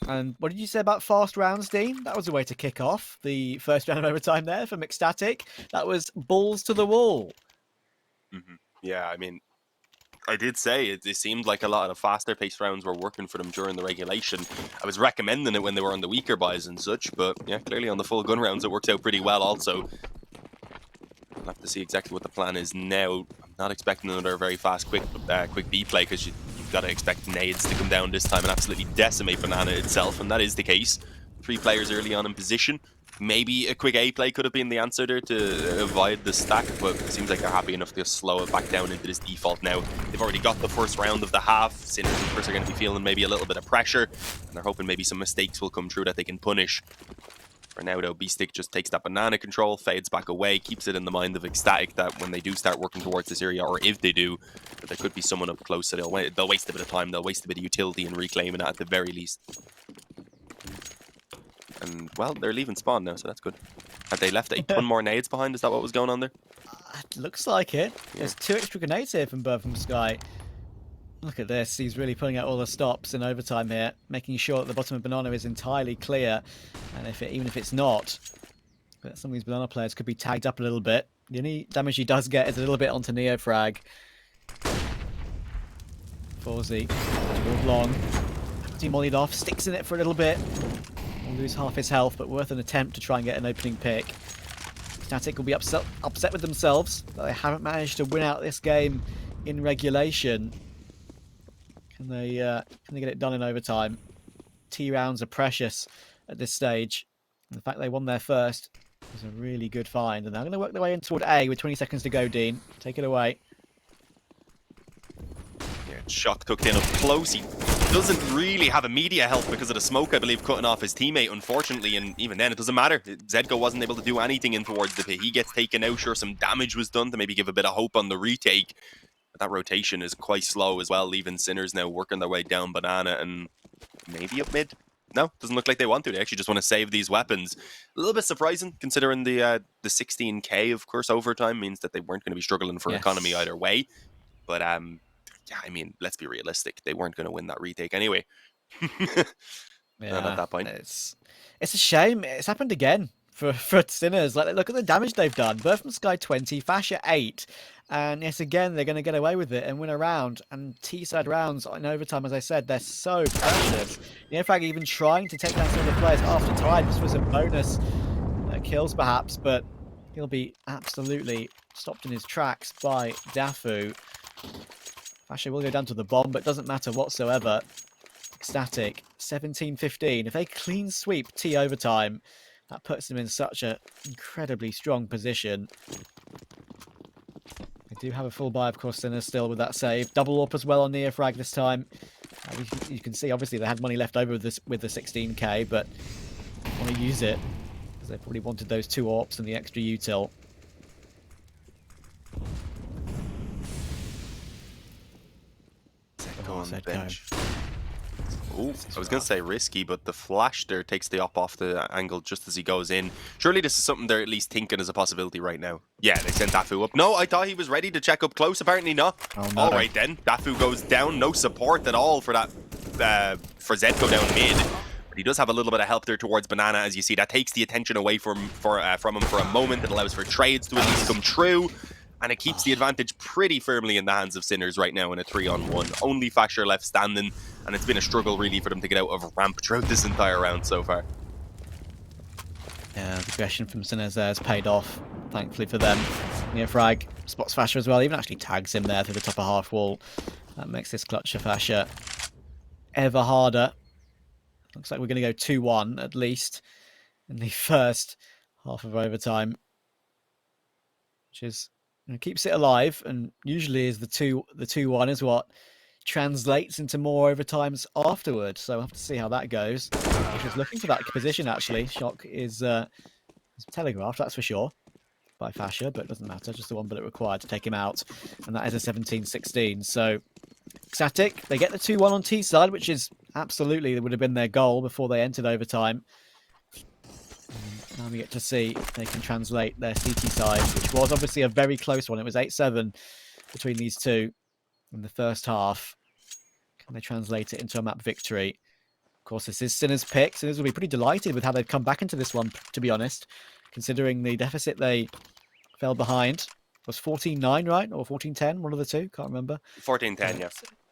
And what did you say about fast rounds, Dean? That was a way to kick off the first round of overtime there from Ecstatic. That was balls to the wall. Yeah, I mean, I did say it seemed like a lot of the faster paced rounds were working for them during the regulation. I was recommending it when they were on the weaker buys and such, but yeah, clearly on the full gun rounds it worked out pretty well also. We'll have to see exactly what the plan is now. I'm not expecting another very fast, quick B play, because you've got to expect nades to come down this time and absolutely decimate banana itself, and that is the case. 3 players early on in position. Maybe a quick A play could have been the answer there to avoid the stack, but it seems like they're happy enough to slow it back down into this default now. They've already got the first round of the half. Sinners, of course, are going to be feeling maybe a little bit of pressure, and they're hoping maybe some mistakes will come through that they can punish. For now, though, B-Stick just takes that banana control, fades back away, keeps it in the mind of Ecstatic that when they do start working towards this area, or if they do, that there could be someone up close, so they'll waste a bit of time, they'll waste a bit of utility in reclaiming it at the very least. And, well, they're leaving spawn now, so that's good. Have they left a ton more nades behind? Is that what was going on there? It looks like it. Yeah. There's 2 extra grenades here from Bird from Sky. Look at this. He's really pulling out all the stops in overtime here, making sure that the bottom of banana is entirely clear. And even if it's not, but some of these banana players could be tagged up a little bit. The only damage he does get is a little bit onto Neofrag. Forzy toward long. Demollied off, sticks in it for a little bit. Will lose half his health, but worth an attempt to try and get an opening pick. Ecstatic will be upset with themselves that they haven't managed to win out this game in regulation. Can they get it done in overtime? T rounds are precious at this stage. And the fact they won their first is a really good find. And they're going to work their way in toward A with 20 seconds to go, Dean. Take it away. Yeah, Shock tucked in up close. He doesn't really have immediate health because of the smoke, I believe, cutting off his teammate, unfortunately. And even then, it doesn't matter. Zedgo wasn't able to do anything in towards the pit. He gets taken out. Sure, some damage was done to maybe give a bit of hope on the retake. But that rotation is quite slow as well, leaving Sinners now working their way down banana and maybe up mid. No, doesn't look like they want to. They actually just want to save these weapons. A little bit surprising, considering the 16k, of course, overtime means that they weren't going to be struggling for economy either way. But yeah, I mean, let's be realistic. They weren't going to win that retake anyway. Yeah, at that point, it's a shame. It's happened again for Sinners. Like, look at the damage they've done. Birth from Sky 20, Fasher 8. And yes, again, they're going to get away with it and win a round. And T-side rounds in overtime, as I said, they're so precious. Neofrag even trying to take down some of the players after time. This was a bonus kills, perhaps, but he'll be absolutely stopped in his tracks by Dafu. Fasher will go down to the bomb, but doesn't matter whatsoever. Ecstatic, 17-15. If they clean sweep T overtime, that puts them in such an incredibly strong position. They do have a full buy, of course, Sinners still with that save. Double AWP as well on Neofrag this time. You can see, obviously, they had money left over with the 16k, but they want to use it because they probably wanted those 2 AWPs and the extra util. Go on the bench. Ooh, I was going to say risky, but the flash there takes the op off the angle just as he goes in. Surely this is something they're at least thinking as a possibility right now. Yeah, they sent Dafu up. No, I thought he was ready to check up close. Apparently not. Oh, no. All right then. Dafu goes down. No support at all for that. For Zedko down mid. But he does have a little bit of help there towards Banana, as you see. That takes the attention away from him for a moment. It allows for trades to at least come true. And it keeps the advantage pretty firmly in the hands of Sinners right now in a 3-on-1. Only Fasher left standing, and it's been a struggle really for them to get out of ramp throughout this entire round so far. Yeah, the aggression from Sinners there has paid off, thankfully for them. Neofrag spots Fasher as well, even actually tags him there through the top of half wall. That makes this clutch of Fasher ever harder. Looks like we're going to go 2-1 at least in the first half of overtime, which is... and it keeps it alive, and usually is the 2-1 is what translates into more overtimes afterwards. So we'll have to see how that goes. He's looking for that position actually. Shock is telegraphed, that's for sure, by Fasher, but it doesn't matter. Just the one bullet required to take him out, and that is a 17-16. So Ecstatic, they get the 2-1 on T side, which is absolutely would have been their goal before they entered overtime. Now we get to see if they can translate their CT side, which was obviously a very close one. It was 8-7 between these two in the first half. Can they translate it into a map victory? Of course, this is Sinners' pick. Sinners will be pretty delighted with how they've come back into this one, to be honest, considering the deficit they fell behind. It was 14-9, right? Or 14-10, one of the two, can't remember. 14-10, yeah.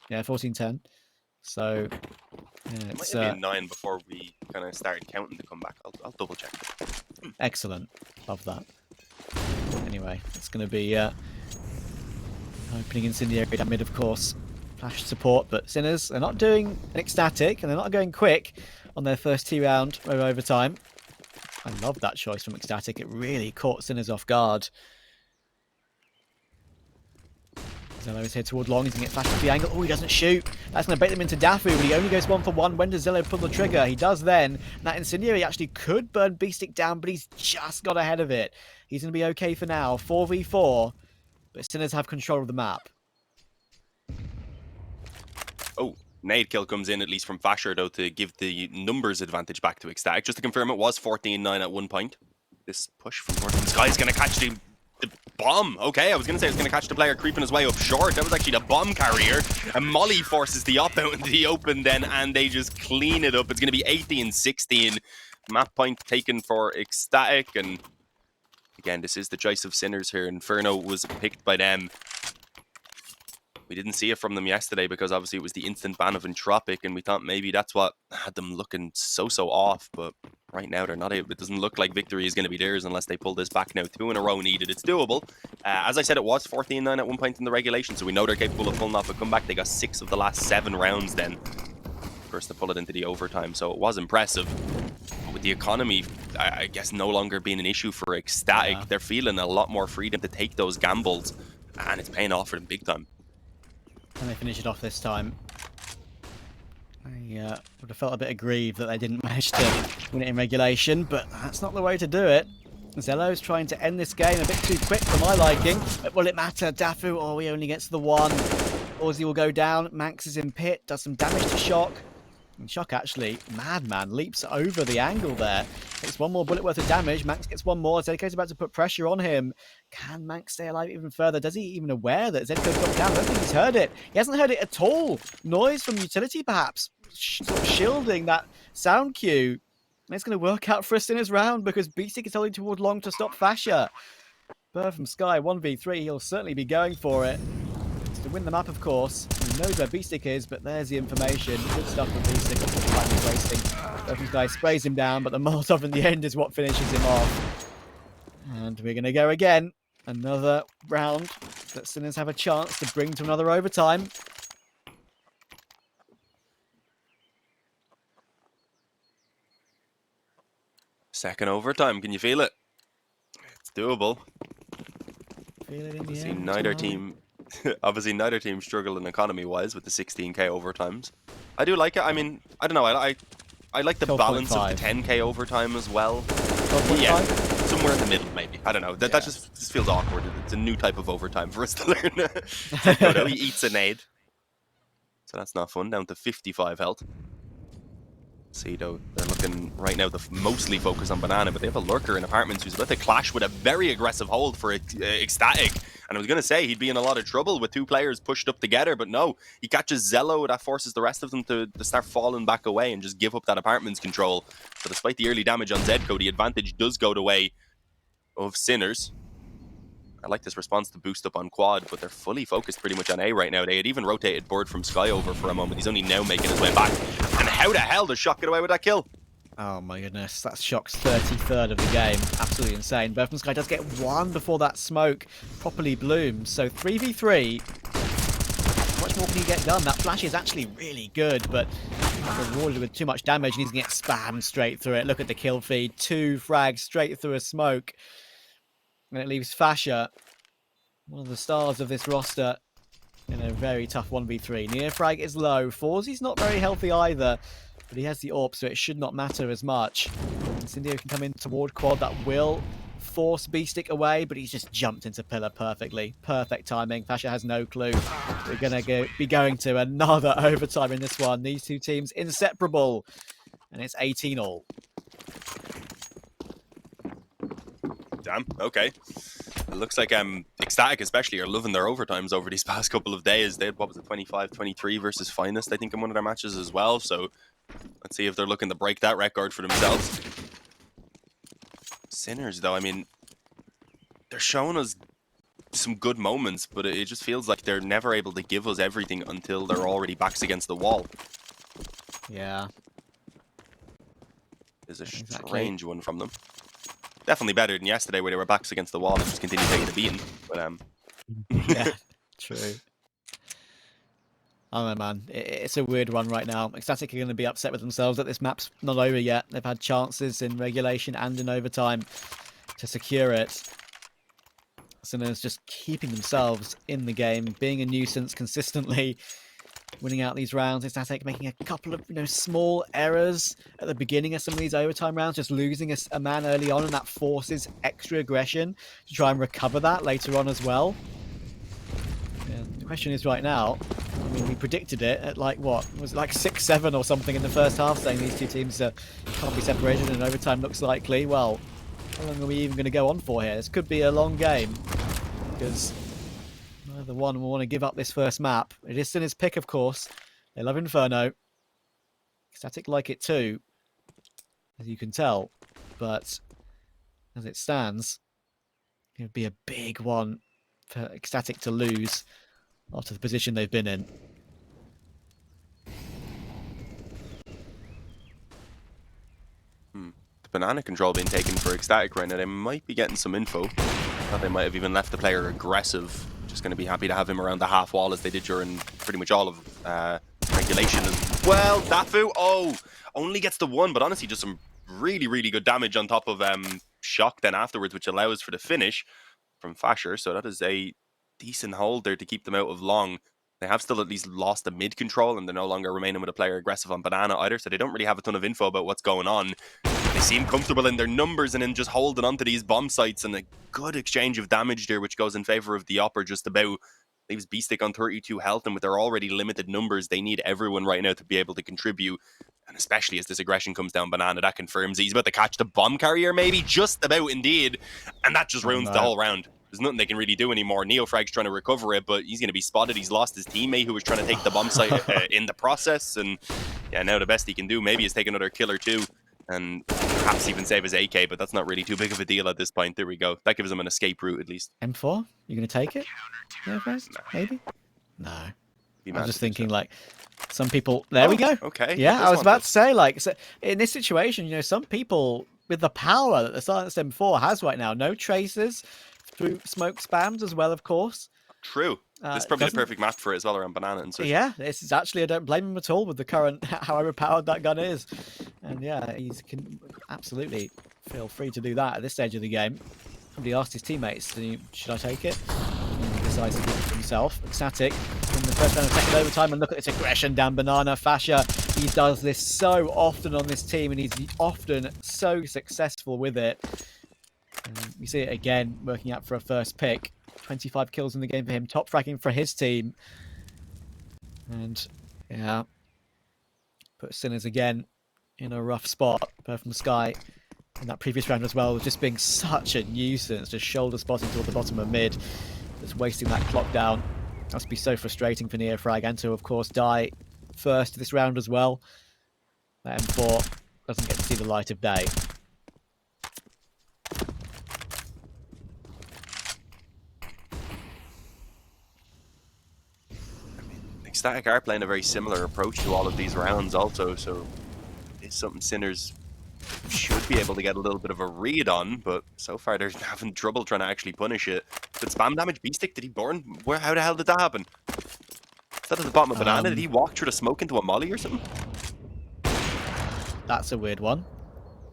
Yeah, 14-10. So... yeah, It it's might have been 9 before we kind of started counting the comeback. I'll double check. Excellent. Love that. Anyway, it's going to be opening incendiary down mid, of course. Flash support, but Sinners are not doing Ecstatic, and they're not going quick on their first T-round of overtime. I love that choice from Ecstatic. It really caught Sinners off guard. Zello is here toward long. He's going to get flashed off the angle. Oh, he doesn't shoot. That's going to bait them into Dafu, but he only goes 1-for-1. When does Zello pull the trigger? He does then. And that Incendiary actually could burn Beastic down, but he's just got ahead of it. He's going to be okay for now. 4v4. But Sinners have control of the map. Oh, nade kill comes in, at least from Fasher, though, to give the numbers advantage back to Ecstatic. Just to confirm, it was 14-9 at one point. This push from Northern Sky is going to catch the bomb. Okay, I was going to say it was going to catch the player creeping his way up short. That was actually the bomb carrier. And Molly forces the op out into the open then, and they just clean it up. It's going to be 18-16. Map point taken for Ecstatic. And again, this is the choice of Sinners here. Inferno was picked by them. We didn't see it from them yesterday because obviously it was the instant ban of Entropic, and we thought maybe that's what had them looking so off. But right now they're not able. It doesn't look like victory is going to be theirs unless they pull this back now. 2 in a row needed. It's doable. As I said, it was 14-9 at one point in the regulation, so we know they're capable of pulling off a comeback. They got 6 of the last 7 rounds then first to pull it into the overtime, so it was impressive. But with the economy, I guess, no longer being an issue for Ecstatic, they're feeling a lot more freedom to take those gambles, and it's paying off for them big time. And they finish it off this time. I would have felt a bit aggrieved that they didn't manage to win it in regulation, but that's not the way to do it. Zello's trying to end this game a bit too quick for my liking. But will it matter? Dafu, oh, he only gets the 1. Aussie will go down. Manx is in pit, does some damage to Shock. And Shock actually, Madman, leaps over the angle there. Gets 1 more bullet worth of damage. Manx gets 1 more. Zedko's about to put pressure on him. Can Manx stay alive even further? Does he even aware that Zedko's got down? I don't think he's heard it. He hasn't heard it at all. Noise from utility, perhaps, sort of shielding that sound cue. And it's going to work out for us in his round because Beastic is holding toward long to stop Fasher. Bird from Sky, 1v3. He'll certainly be going for it. To win the map, of course. He knows where Beastic is, but there's the information. Good stuff from Beastic. That's what the time is wasting. This guy sprays him down, but the Molotov in the end is what finishes him off. And we're going to go again. Another round that Sinners have a chance to bring to another overtime. Second overtime, can you feel it? It's doable. Feel it in the Obviously, end, neither team... Obviously, neither team struggling economy-wise with the 16k overtimes. I do like it. I mean, I don't know. I like the balance of the 10k overtime as well. 12.5? Yeah, somewhere in the middle, maybe. I don't know. That just feels awkward. It's a new type of overtime for us to learn. He eats a nade. So that's not fun. Down to 55 health. See, though, they're looking right now to mostly focus on Banana, but they have a lurker in Apartments who's about to clash with a very aggressive hold for Ecstatic. And I was going to say he'd be in a lot of trouble with two players pushed up together, but no, he catches Zello. That forces the rest of them to start falling back away and just give up that Apartments control. So despite the early damage on Zedco, the advantage does go the way of Sinners. I like this response to boost up on quad, but they're fully focused pretty much on A right now. They had even rotated Bird from Sky over for a moment. He's only now making his way back. And how the hell does Shock get away with that kill? Oh my goodness, that's Shock's 33rd of the game. Absolutely insane. Bird from Sky does get one before that smoke properly blooms. So 3v3. How much more can you get done? That flash is actually really good, but rewarded with too much damage and he's going to get spammed straight through it. Look at the kill feed. 2 frags straight through a smoke. And it leaves Fasher, one of the stars of this roster, in a very tough 1v3. Nearfrag is low. Forzy's not very healthy either, but he has the AWP, so it should not matter as much. And Cindio can come in toward quad. That will force Beastick away, but he's just jumped into pillar perfectly. Perfect timing. Fasher has no clue. We're going to be going to another overtime in this one. These two teams inseparable, and it's 18-all. Damn, okay. It looks like Ecstatic especially are loving their overtimes over these past couple of days. They had, what was it, 25-23 versus Finest, I think, in one of their matches as well. So let's see if they're looking to break that record for themselves. Sinners, though, I mean, they're showing us some good moments, but it just feels like they're never able to give us everything until they're already backs against the wall. Yeah. There's a strange one from them. Definitely better than yesterday where they were backs against the wall and just continued taking a beating. But yeah, true. I don't know, man. It's a weird one right now. Ecstatic are going to be upset with themselves that this map's not over yet. They've had chances in regulation and in overtime to secure it. Sinners just keeping themselves in the game, being a nuisance consistently, winning out these rounds. Ecstatic making a couple of small errors at the beginning of some of these overtime rounds, just losing a man early on, and that forces extra aggression to try and recover that later on as well. Yeah, the question is right now, I mean, we predicted it at like, what, was it like 6-7 or something in the first half, saying these two teams can't be separated and overtime looks likely. Well, how long are we even going to go on for here? This could be a long game, because neither one will want to give up this first map. It is Sinner's pick, of course. They love Inferno. Ecstatic like it too, as you can tell. But as it stands, it would be a big one for Ecstatic to lose after the position they've been in. the banana control being taken for Ecstatic right now, they might be getting some info. Thought they might have even left the player aggressive. Just going to be happy to have him around the half wall as they did during pretty much all of regulation as well. Dafu, oh, only gets the one, but honestly just some really, really good damage on top of Shock then afterwards, which allows for the finish from Fasher. So that is a decent hold there to keep them out of long. They have still at least lost the mid control, and they're no longer remaining with a player aggressive on banana either, so they don't really have a ton of info about what's going on. They seem comfortable in their numbers and in just holding onto these bomb sites, and a good exchange of damage there, which goes in favor of the upper just about. Leaves Beastick on 32 health, and with their already limited numbers, they need everyone right now to be able to contribute. And especially as this aggression comes down banana, that confirms he's about to catch the bomb carrier, maybe, just about indeed. And that just ruins the whole round. There's nothing they can really do anymore. Neofrag's trying to recover it, but he's going to be spotted. He's lost his teammate who was trying to take the bomb site in the process. And yeah, now the best he can do maybe is take another kill or two and perhaps even save his AK, but that's not really too big of a deal at this point. There we go. That gives him an escape route at least. M4? You going to take it? No, maybe? No. I'm just thinking, like, some people... There we go. Okay. Yeah, I was about to say, like, so in this situation, you know, some people, with the power that the Silenced M4 has right now, no traces through smoke spams as well, of course. True. This is probably the perfect map for it as well around banana and such. Yeah, this is actually, I don't blame him at all with the current, how overpowered that gun is. And yeah, he can absolutely feel free to do that at this stage of the game. Somebody asked his teammates, should I take it? And he decides to give it to himself. Ecstatic in the first round of second overtime, and look at this aggression down banana. Fasher, he does this so often on this team, and he's often so successful with it. And we see it again, working out for a first pick. 25 kills in the game for him, top fragging for his team. And yeah, put Sinners again in a rough spot. Both from Sky in that previous round as well, just being such a nuisance, just shoulder spotting toward the bottom of mid, just wasting that clock down. Must be so frustrating for Neofrag, and to, of course, die first this round as well. That M4 doesn't get to see the light of day. Ecstatic are playing a very similar approach to all of these rounds also, so it's something Sinners should be able to get a little bit of a read on, but so far they're having trouble trying to actually punish it. Did spam damage B-Stick? Did he burn? How the hell did that happen? Is that at the bottom of Banana? Did he walk through the smoke into a molly or something? That's a weird one.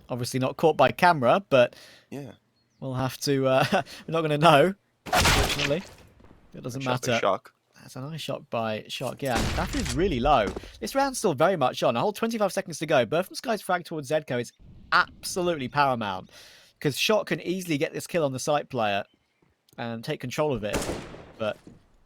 Obviously not caught by camera, but yeah, we'll have to... we're not going to know, unfortunately. It doesn't matter. Shock. That's a nice shot by Shock, yeah. That is really low. This round's still very much on. A whole 25 seconds to go. Burfam Sky's frag towards Zedco is absolutely paramount, because Shock can easily get this kill on the site player and take control of it. But,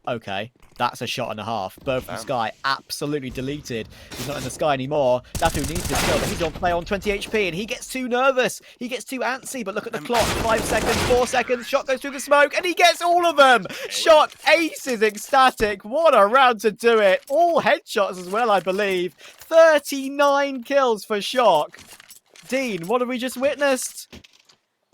okay, that's a shot and a half. Burfam Sky absolutely deleted. He's not in the sky anymore. Dafu needs this kill, but he's on play on 20 HP, and he gets too nervous. He gets too antsy, but look at the clock. 5 seconds, 4 seconds. Shock goes through the smoke, and he gets all of them. Shock aces Ecstatic. What a round to do it. All headshots as well, I believe. 39 kills for Shock. Dean, what have we just witnessed?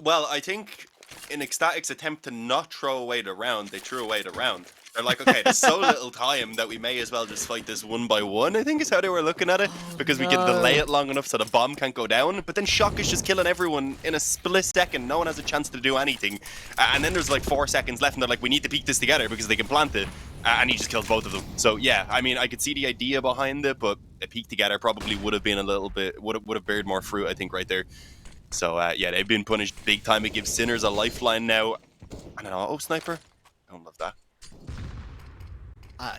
Well, I think in Ecstatic's attempt to not throw away the round, they threw away the round. They're like, okay, there's so little time that we may as well just fight this one by one, I think is how they were looking at it. Because we can delay it long enough so the bomb can't go down. But then Shock is just killing everyone in a split second. No one has a chance to do anything. And then there's like 4 seconds left and they're like, we need to peek this together because they can plant it. And he just kills both of them. So yeah, I mean, I could see the idea behind it, but a peek together probably would have been a little bit, would have bared more fruit, I think, right there. So yeah, they've been punished big time. It gives Sinners a lifeline now. And an auto sniper. I don't love that.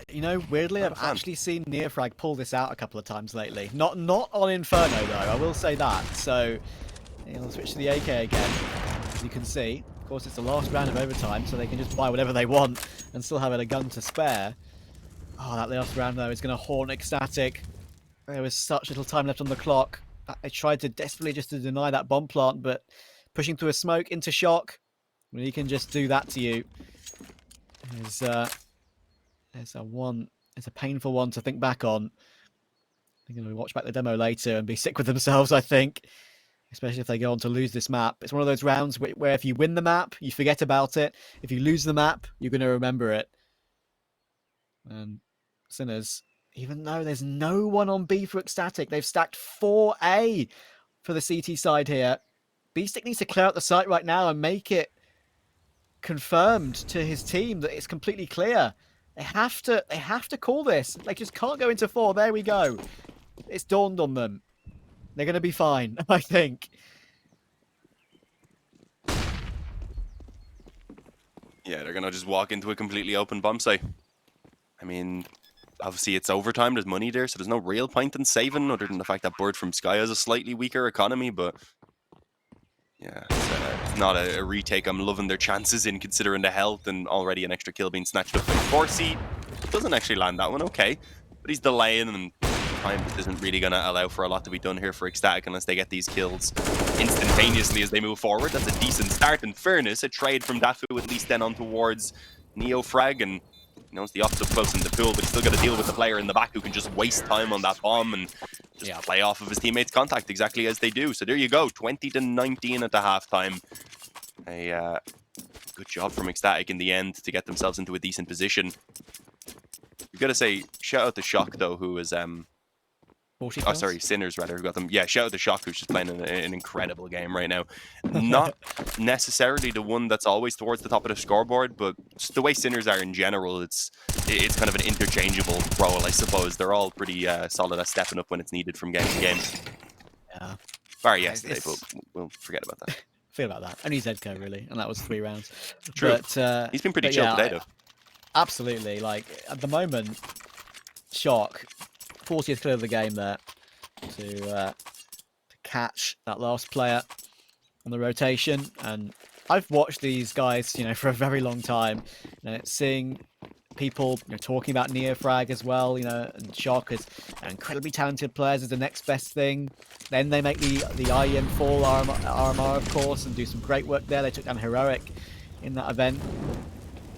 You know, weirdly, I've actually seen Neofrag pull this out a couple of times lately. Not on Inferno, though, I will say that. So, he'll switch to the AK again, as you can see. Of course, it's the last round of overtime, so they can just buy whatever they want and still have a gun to spare. Oh, that last round, though, is going to haunt Ecstatic. There was such little time left on the clock. I tried to desperately just to deny that bomb plant, but pushing through a smoke into Shock, when he can just do that to you, is... It's a painful one to think back on. They're going to watch back the demo later and be sick with themselves, I think. Especially if they go on to lose this map. It's one of those rounds where if you win the map, you forget about it. If you lose the map, you're going to remember it. And Sinners, even though there's no one on B for Ecstatic, they've stacked 4A for the CT side here. B-Stick needs to clear out the site right now and make it confirmed to his team that it's completely clear. They have to call this. They just can't go into 4. There we go. It's dawned on them. They're going to be fine, I think. Yeah, they're going to just walk into a completely open bomb site. I mean, obviously it's overtime. There's money there, so there's no real point in saving other than the fact that Bird from Sky has a slightly weaker economy, but yeah, it's not a retake I'm loving their chances in, considering the health and already an extra kill being snatched up by Forcey. Doesn't actually land that one, okay. But he's delaying, and time isn't really going to allow for a lot to be done here for Ecstatic unless they get these kills instantaneously as they move forward. That's a decent start. In fairness, a trade from Dafu at least then on towards Neofrag, and you know, it's the opposite close in the pool, but he's still got to deal with the player in the back who can just waste time on that bomb and just play off of his teammates' contact exactly as they do. So there you go, 20-19 at the halftime. A good job from Ecstatic in the end to get themselves into a decent position. You've got to say, shout out to Shock though, who is oh, sorry, Sinners rather, who got them. Yeah, shout out to Shock, who's just playing an incredible game right now. Not necessarily the one that's always towards the top of the scoreboard, but just the way Sinners are in general, it's kind of an interchangeable role, I suppose. They're all pretty solid at stepping up when it's needed from game to game. Yeah. Sorry, yesterday, but we'll forget about that. Feel about that. Only Zedco, really, and that was 3 rounds. True. But, he's been pretty chill today, though. Absolutely. Like, at the moment, Shock, 40th kill of the game there to catch that last player on the rotation. And I've watched these guys, you know, for a very long time. You know, seeing people talking about Neofrag as well, and Shock as incredibly talented players is the next best thing. Then they make the IEM Fall RMR, of course, and do some great work there. They took down Heroic in that event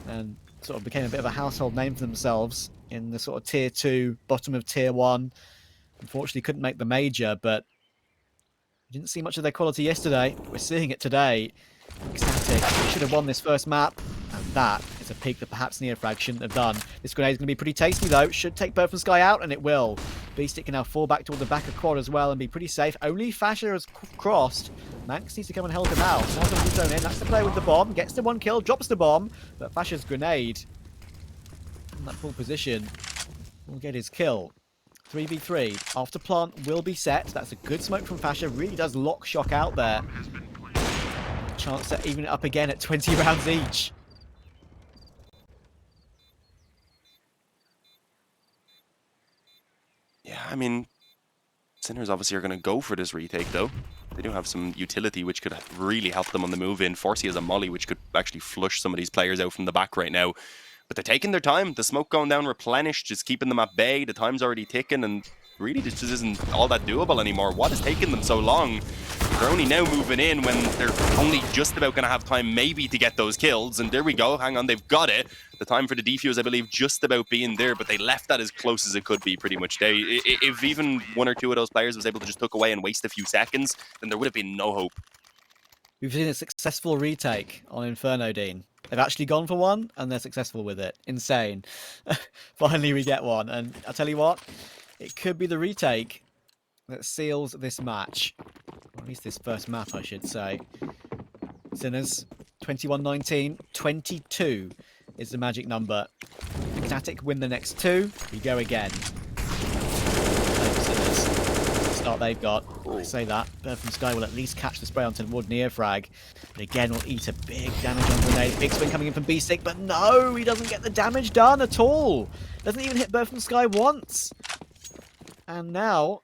and sort of became a bit of a household name for themselves in the sort of tier 2, bottom of tier 1. Unfortunately, couldn't make the major, but didn't see much of their quality yesterday. We're seeing it today. Ecstatic should have won this first map, and that is a peak that perhaps Neofrag shouldn't have done. This grenade is going to be pretty tasty, though. Should take Birth from Sky out, and it will. Beastic can now fall back toward the back of quad as well and be pretty safe. Only Fasher has crossed. Max needs to come and help him out. Now somebody's thrown in. That's the player with the bomb. Gets the 1 kill, drops the bomb, but Fasher's grenade in that full position will get his kill. 3v3. After plant will be set. That's a good smoke from Fasher. Really does lock Shock out there. Chance to even it up again at 20 rounds each. Yeah, I mean, Sinners obviously are going to go for this retake, though. They do have some utility, which could really help them on the move in. Forcey has a molly, which could actually flush some of these players out from the back right now. But they're taking their time. The smoke going down replenished, just keeping them at bay. The time's already ticking, and really this just isn't all that doable anymore. What is taking them so long? They're only now moving in when they're only just about going to have time maybe to get those kills. And there we go. Hang on, they've got it. The time for the defuse, I believe, just about being there, but they left that as close as it could be, pretty much. If even 1 or 2 of those players was able to just tuck away and waste a few seconds, then there would have been no hope. We've seen a successful retake on Inferno, Dean. They've actually gone for one, and they're successful with it. Insane. Finally, we get one. And I'll tell you what, it could be the retake that seals this match. Or at least this first map, I should say. Sinners, 21-19. 22 is the magic number. Ecstatic win the next 2. We go again. Start they've got. I say that. Birth from Sky will at least catch the spray onto Wood Neofrag. But again, will eat a big damage on grenade. Big swing coming in from Beastic, but no, he doesn't get the damage done at all. Doesn't even hit Birth from Sky once. And now,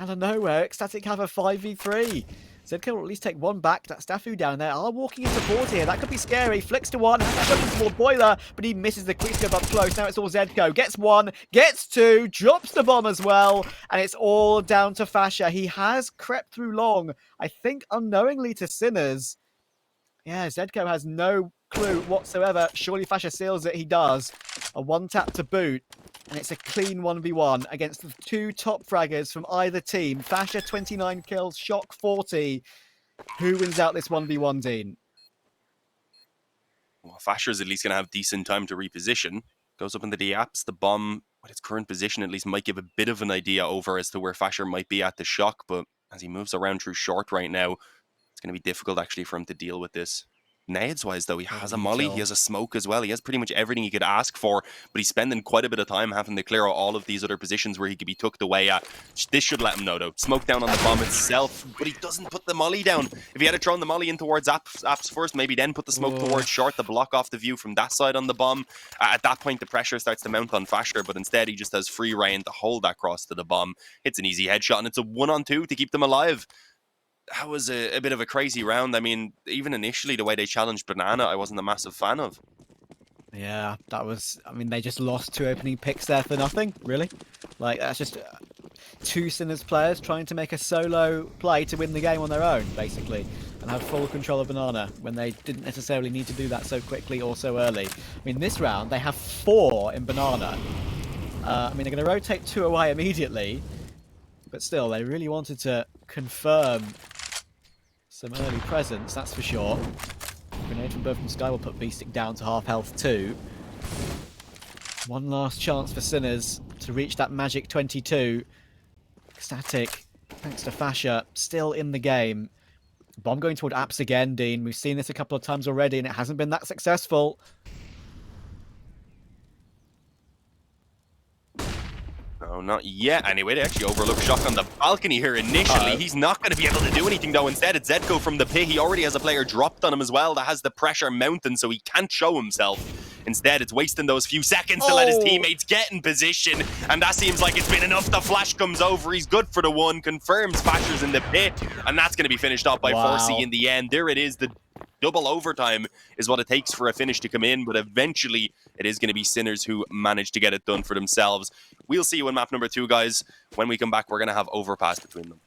out of nowhere, Ecstatic have a 5v3. Zedko will at least take 1 back. That Staffu down there are walking into support here. That could be scary. Flicks to 1. Has that toward Boiler, but he misses the quick scope up close. Now it's all Zedko. Gets 1, gets 2, drops the bomb as well. And it's all down to Fasher. He has crept through long, I think unknowingly to Sinners. Yeah, Zedko has no clue whatsoever. Surely Fasher seals it. He does. A 1-tap to boot. And it's a clean 1v1 against the 2 top fraggers from either team. Fasher 29 kills, Shock 40. Who wins out this 1v1, Dean? Well, Fasher's at least going to have decent time to reposition. Goes up into the apps. The bomb, with its current position, at least might give a bit of an idea over as to where Fasher might be at the Shock. But as he moves around through short right now, it's going to be difficult actually for him to deal with this. Nades-wise, though, he has a molly, he has a smoke as well. He has pretty much everything he could ask for, but he's spending quite a bit of time having to clear out all of these other positions where he could be tucked away at. This should let him know, though. Smoke down on the bomb itself, but he doesn't put the molly down. If he had thrown the molly in towards apps first, maybe then put the smoke towards short to block off the view from that side on the bomb. At that point, the pressure starts to mount on Fasher, but instead he just has free reign to hold that cross to the bomb. Hits an easy headshot, and it's a 1-on-2 to keep them alive. That was a bit of a crazy round. I mean, even initially, the way they challenged Banana, I wasn't a massive fan of. Yeah, that was... I mean, they just lost 2 opening picks there for nothing, really. Like, that's just 2 Sinners players trying to make a solo play to win the game on their own, basically, and have full control of Banana when they didn't necessarily need to do that so quickly or so early. I mean, this round, they have 4 in Banana. I mean, they're going to rotate 2 away immediately, but still, they really wanted to confirm some early presence, that's for sure. Grenade from Birth from Sky will put Beastic down to half health too. One last chance for Sinners to reach that magic 22. Ecstatic, thanks to Fasher, still in the game. Bomb going toward apps again, Dean. We've seen this a couple of times already and it hasn't been that successful. No, not yet. Anyway, they actually overlook Shock on the balcony here initially. He's not going to be able to do anything, though. Instead, it's Zedko from the pit. He already has a player dropped on him as well that has the pressure mounting, so he can't show himself. Instead, it's wasting those few seconds to let his teammates get in position, and that seems like it's been enough. The flash comes over, he's good for the one, confirms Fasher's in the pit, and that's going to be finished off by Forsey in the end. There it is, the double overtime is what it takes for a finish to come in, but eventually it is going to be Sinners who manage to get it done for themselves. We'll see you in map number 2, guys. When we come back, we're going to have Overpass between them.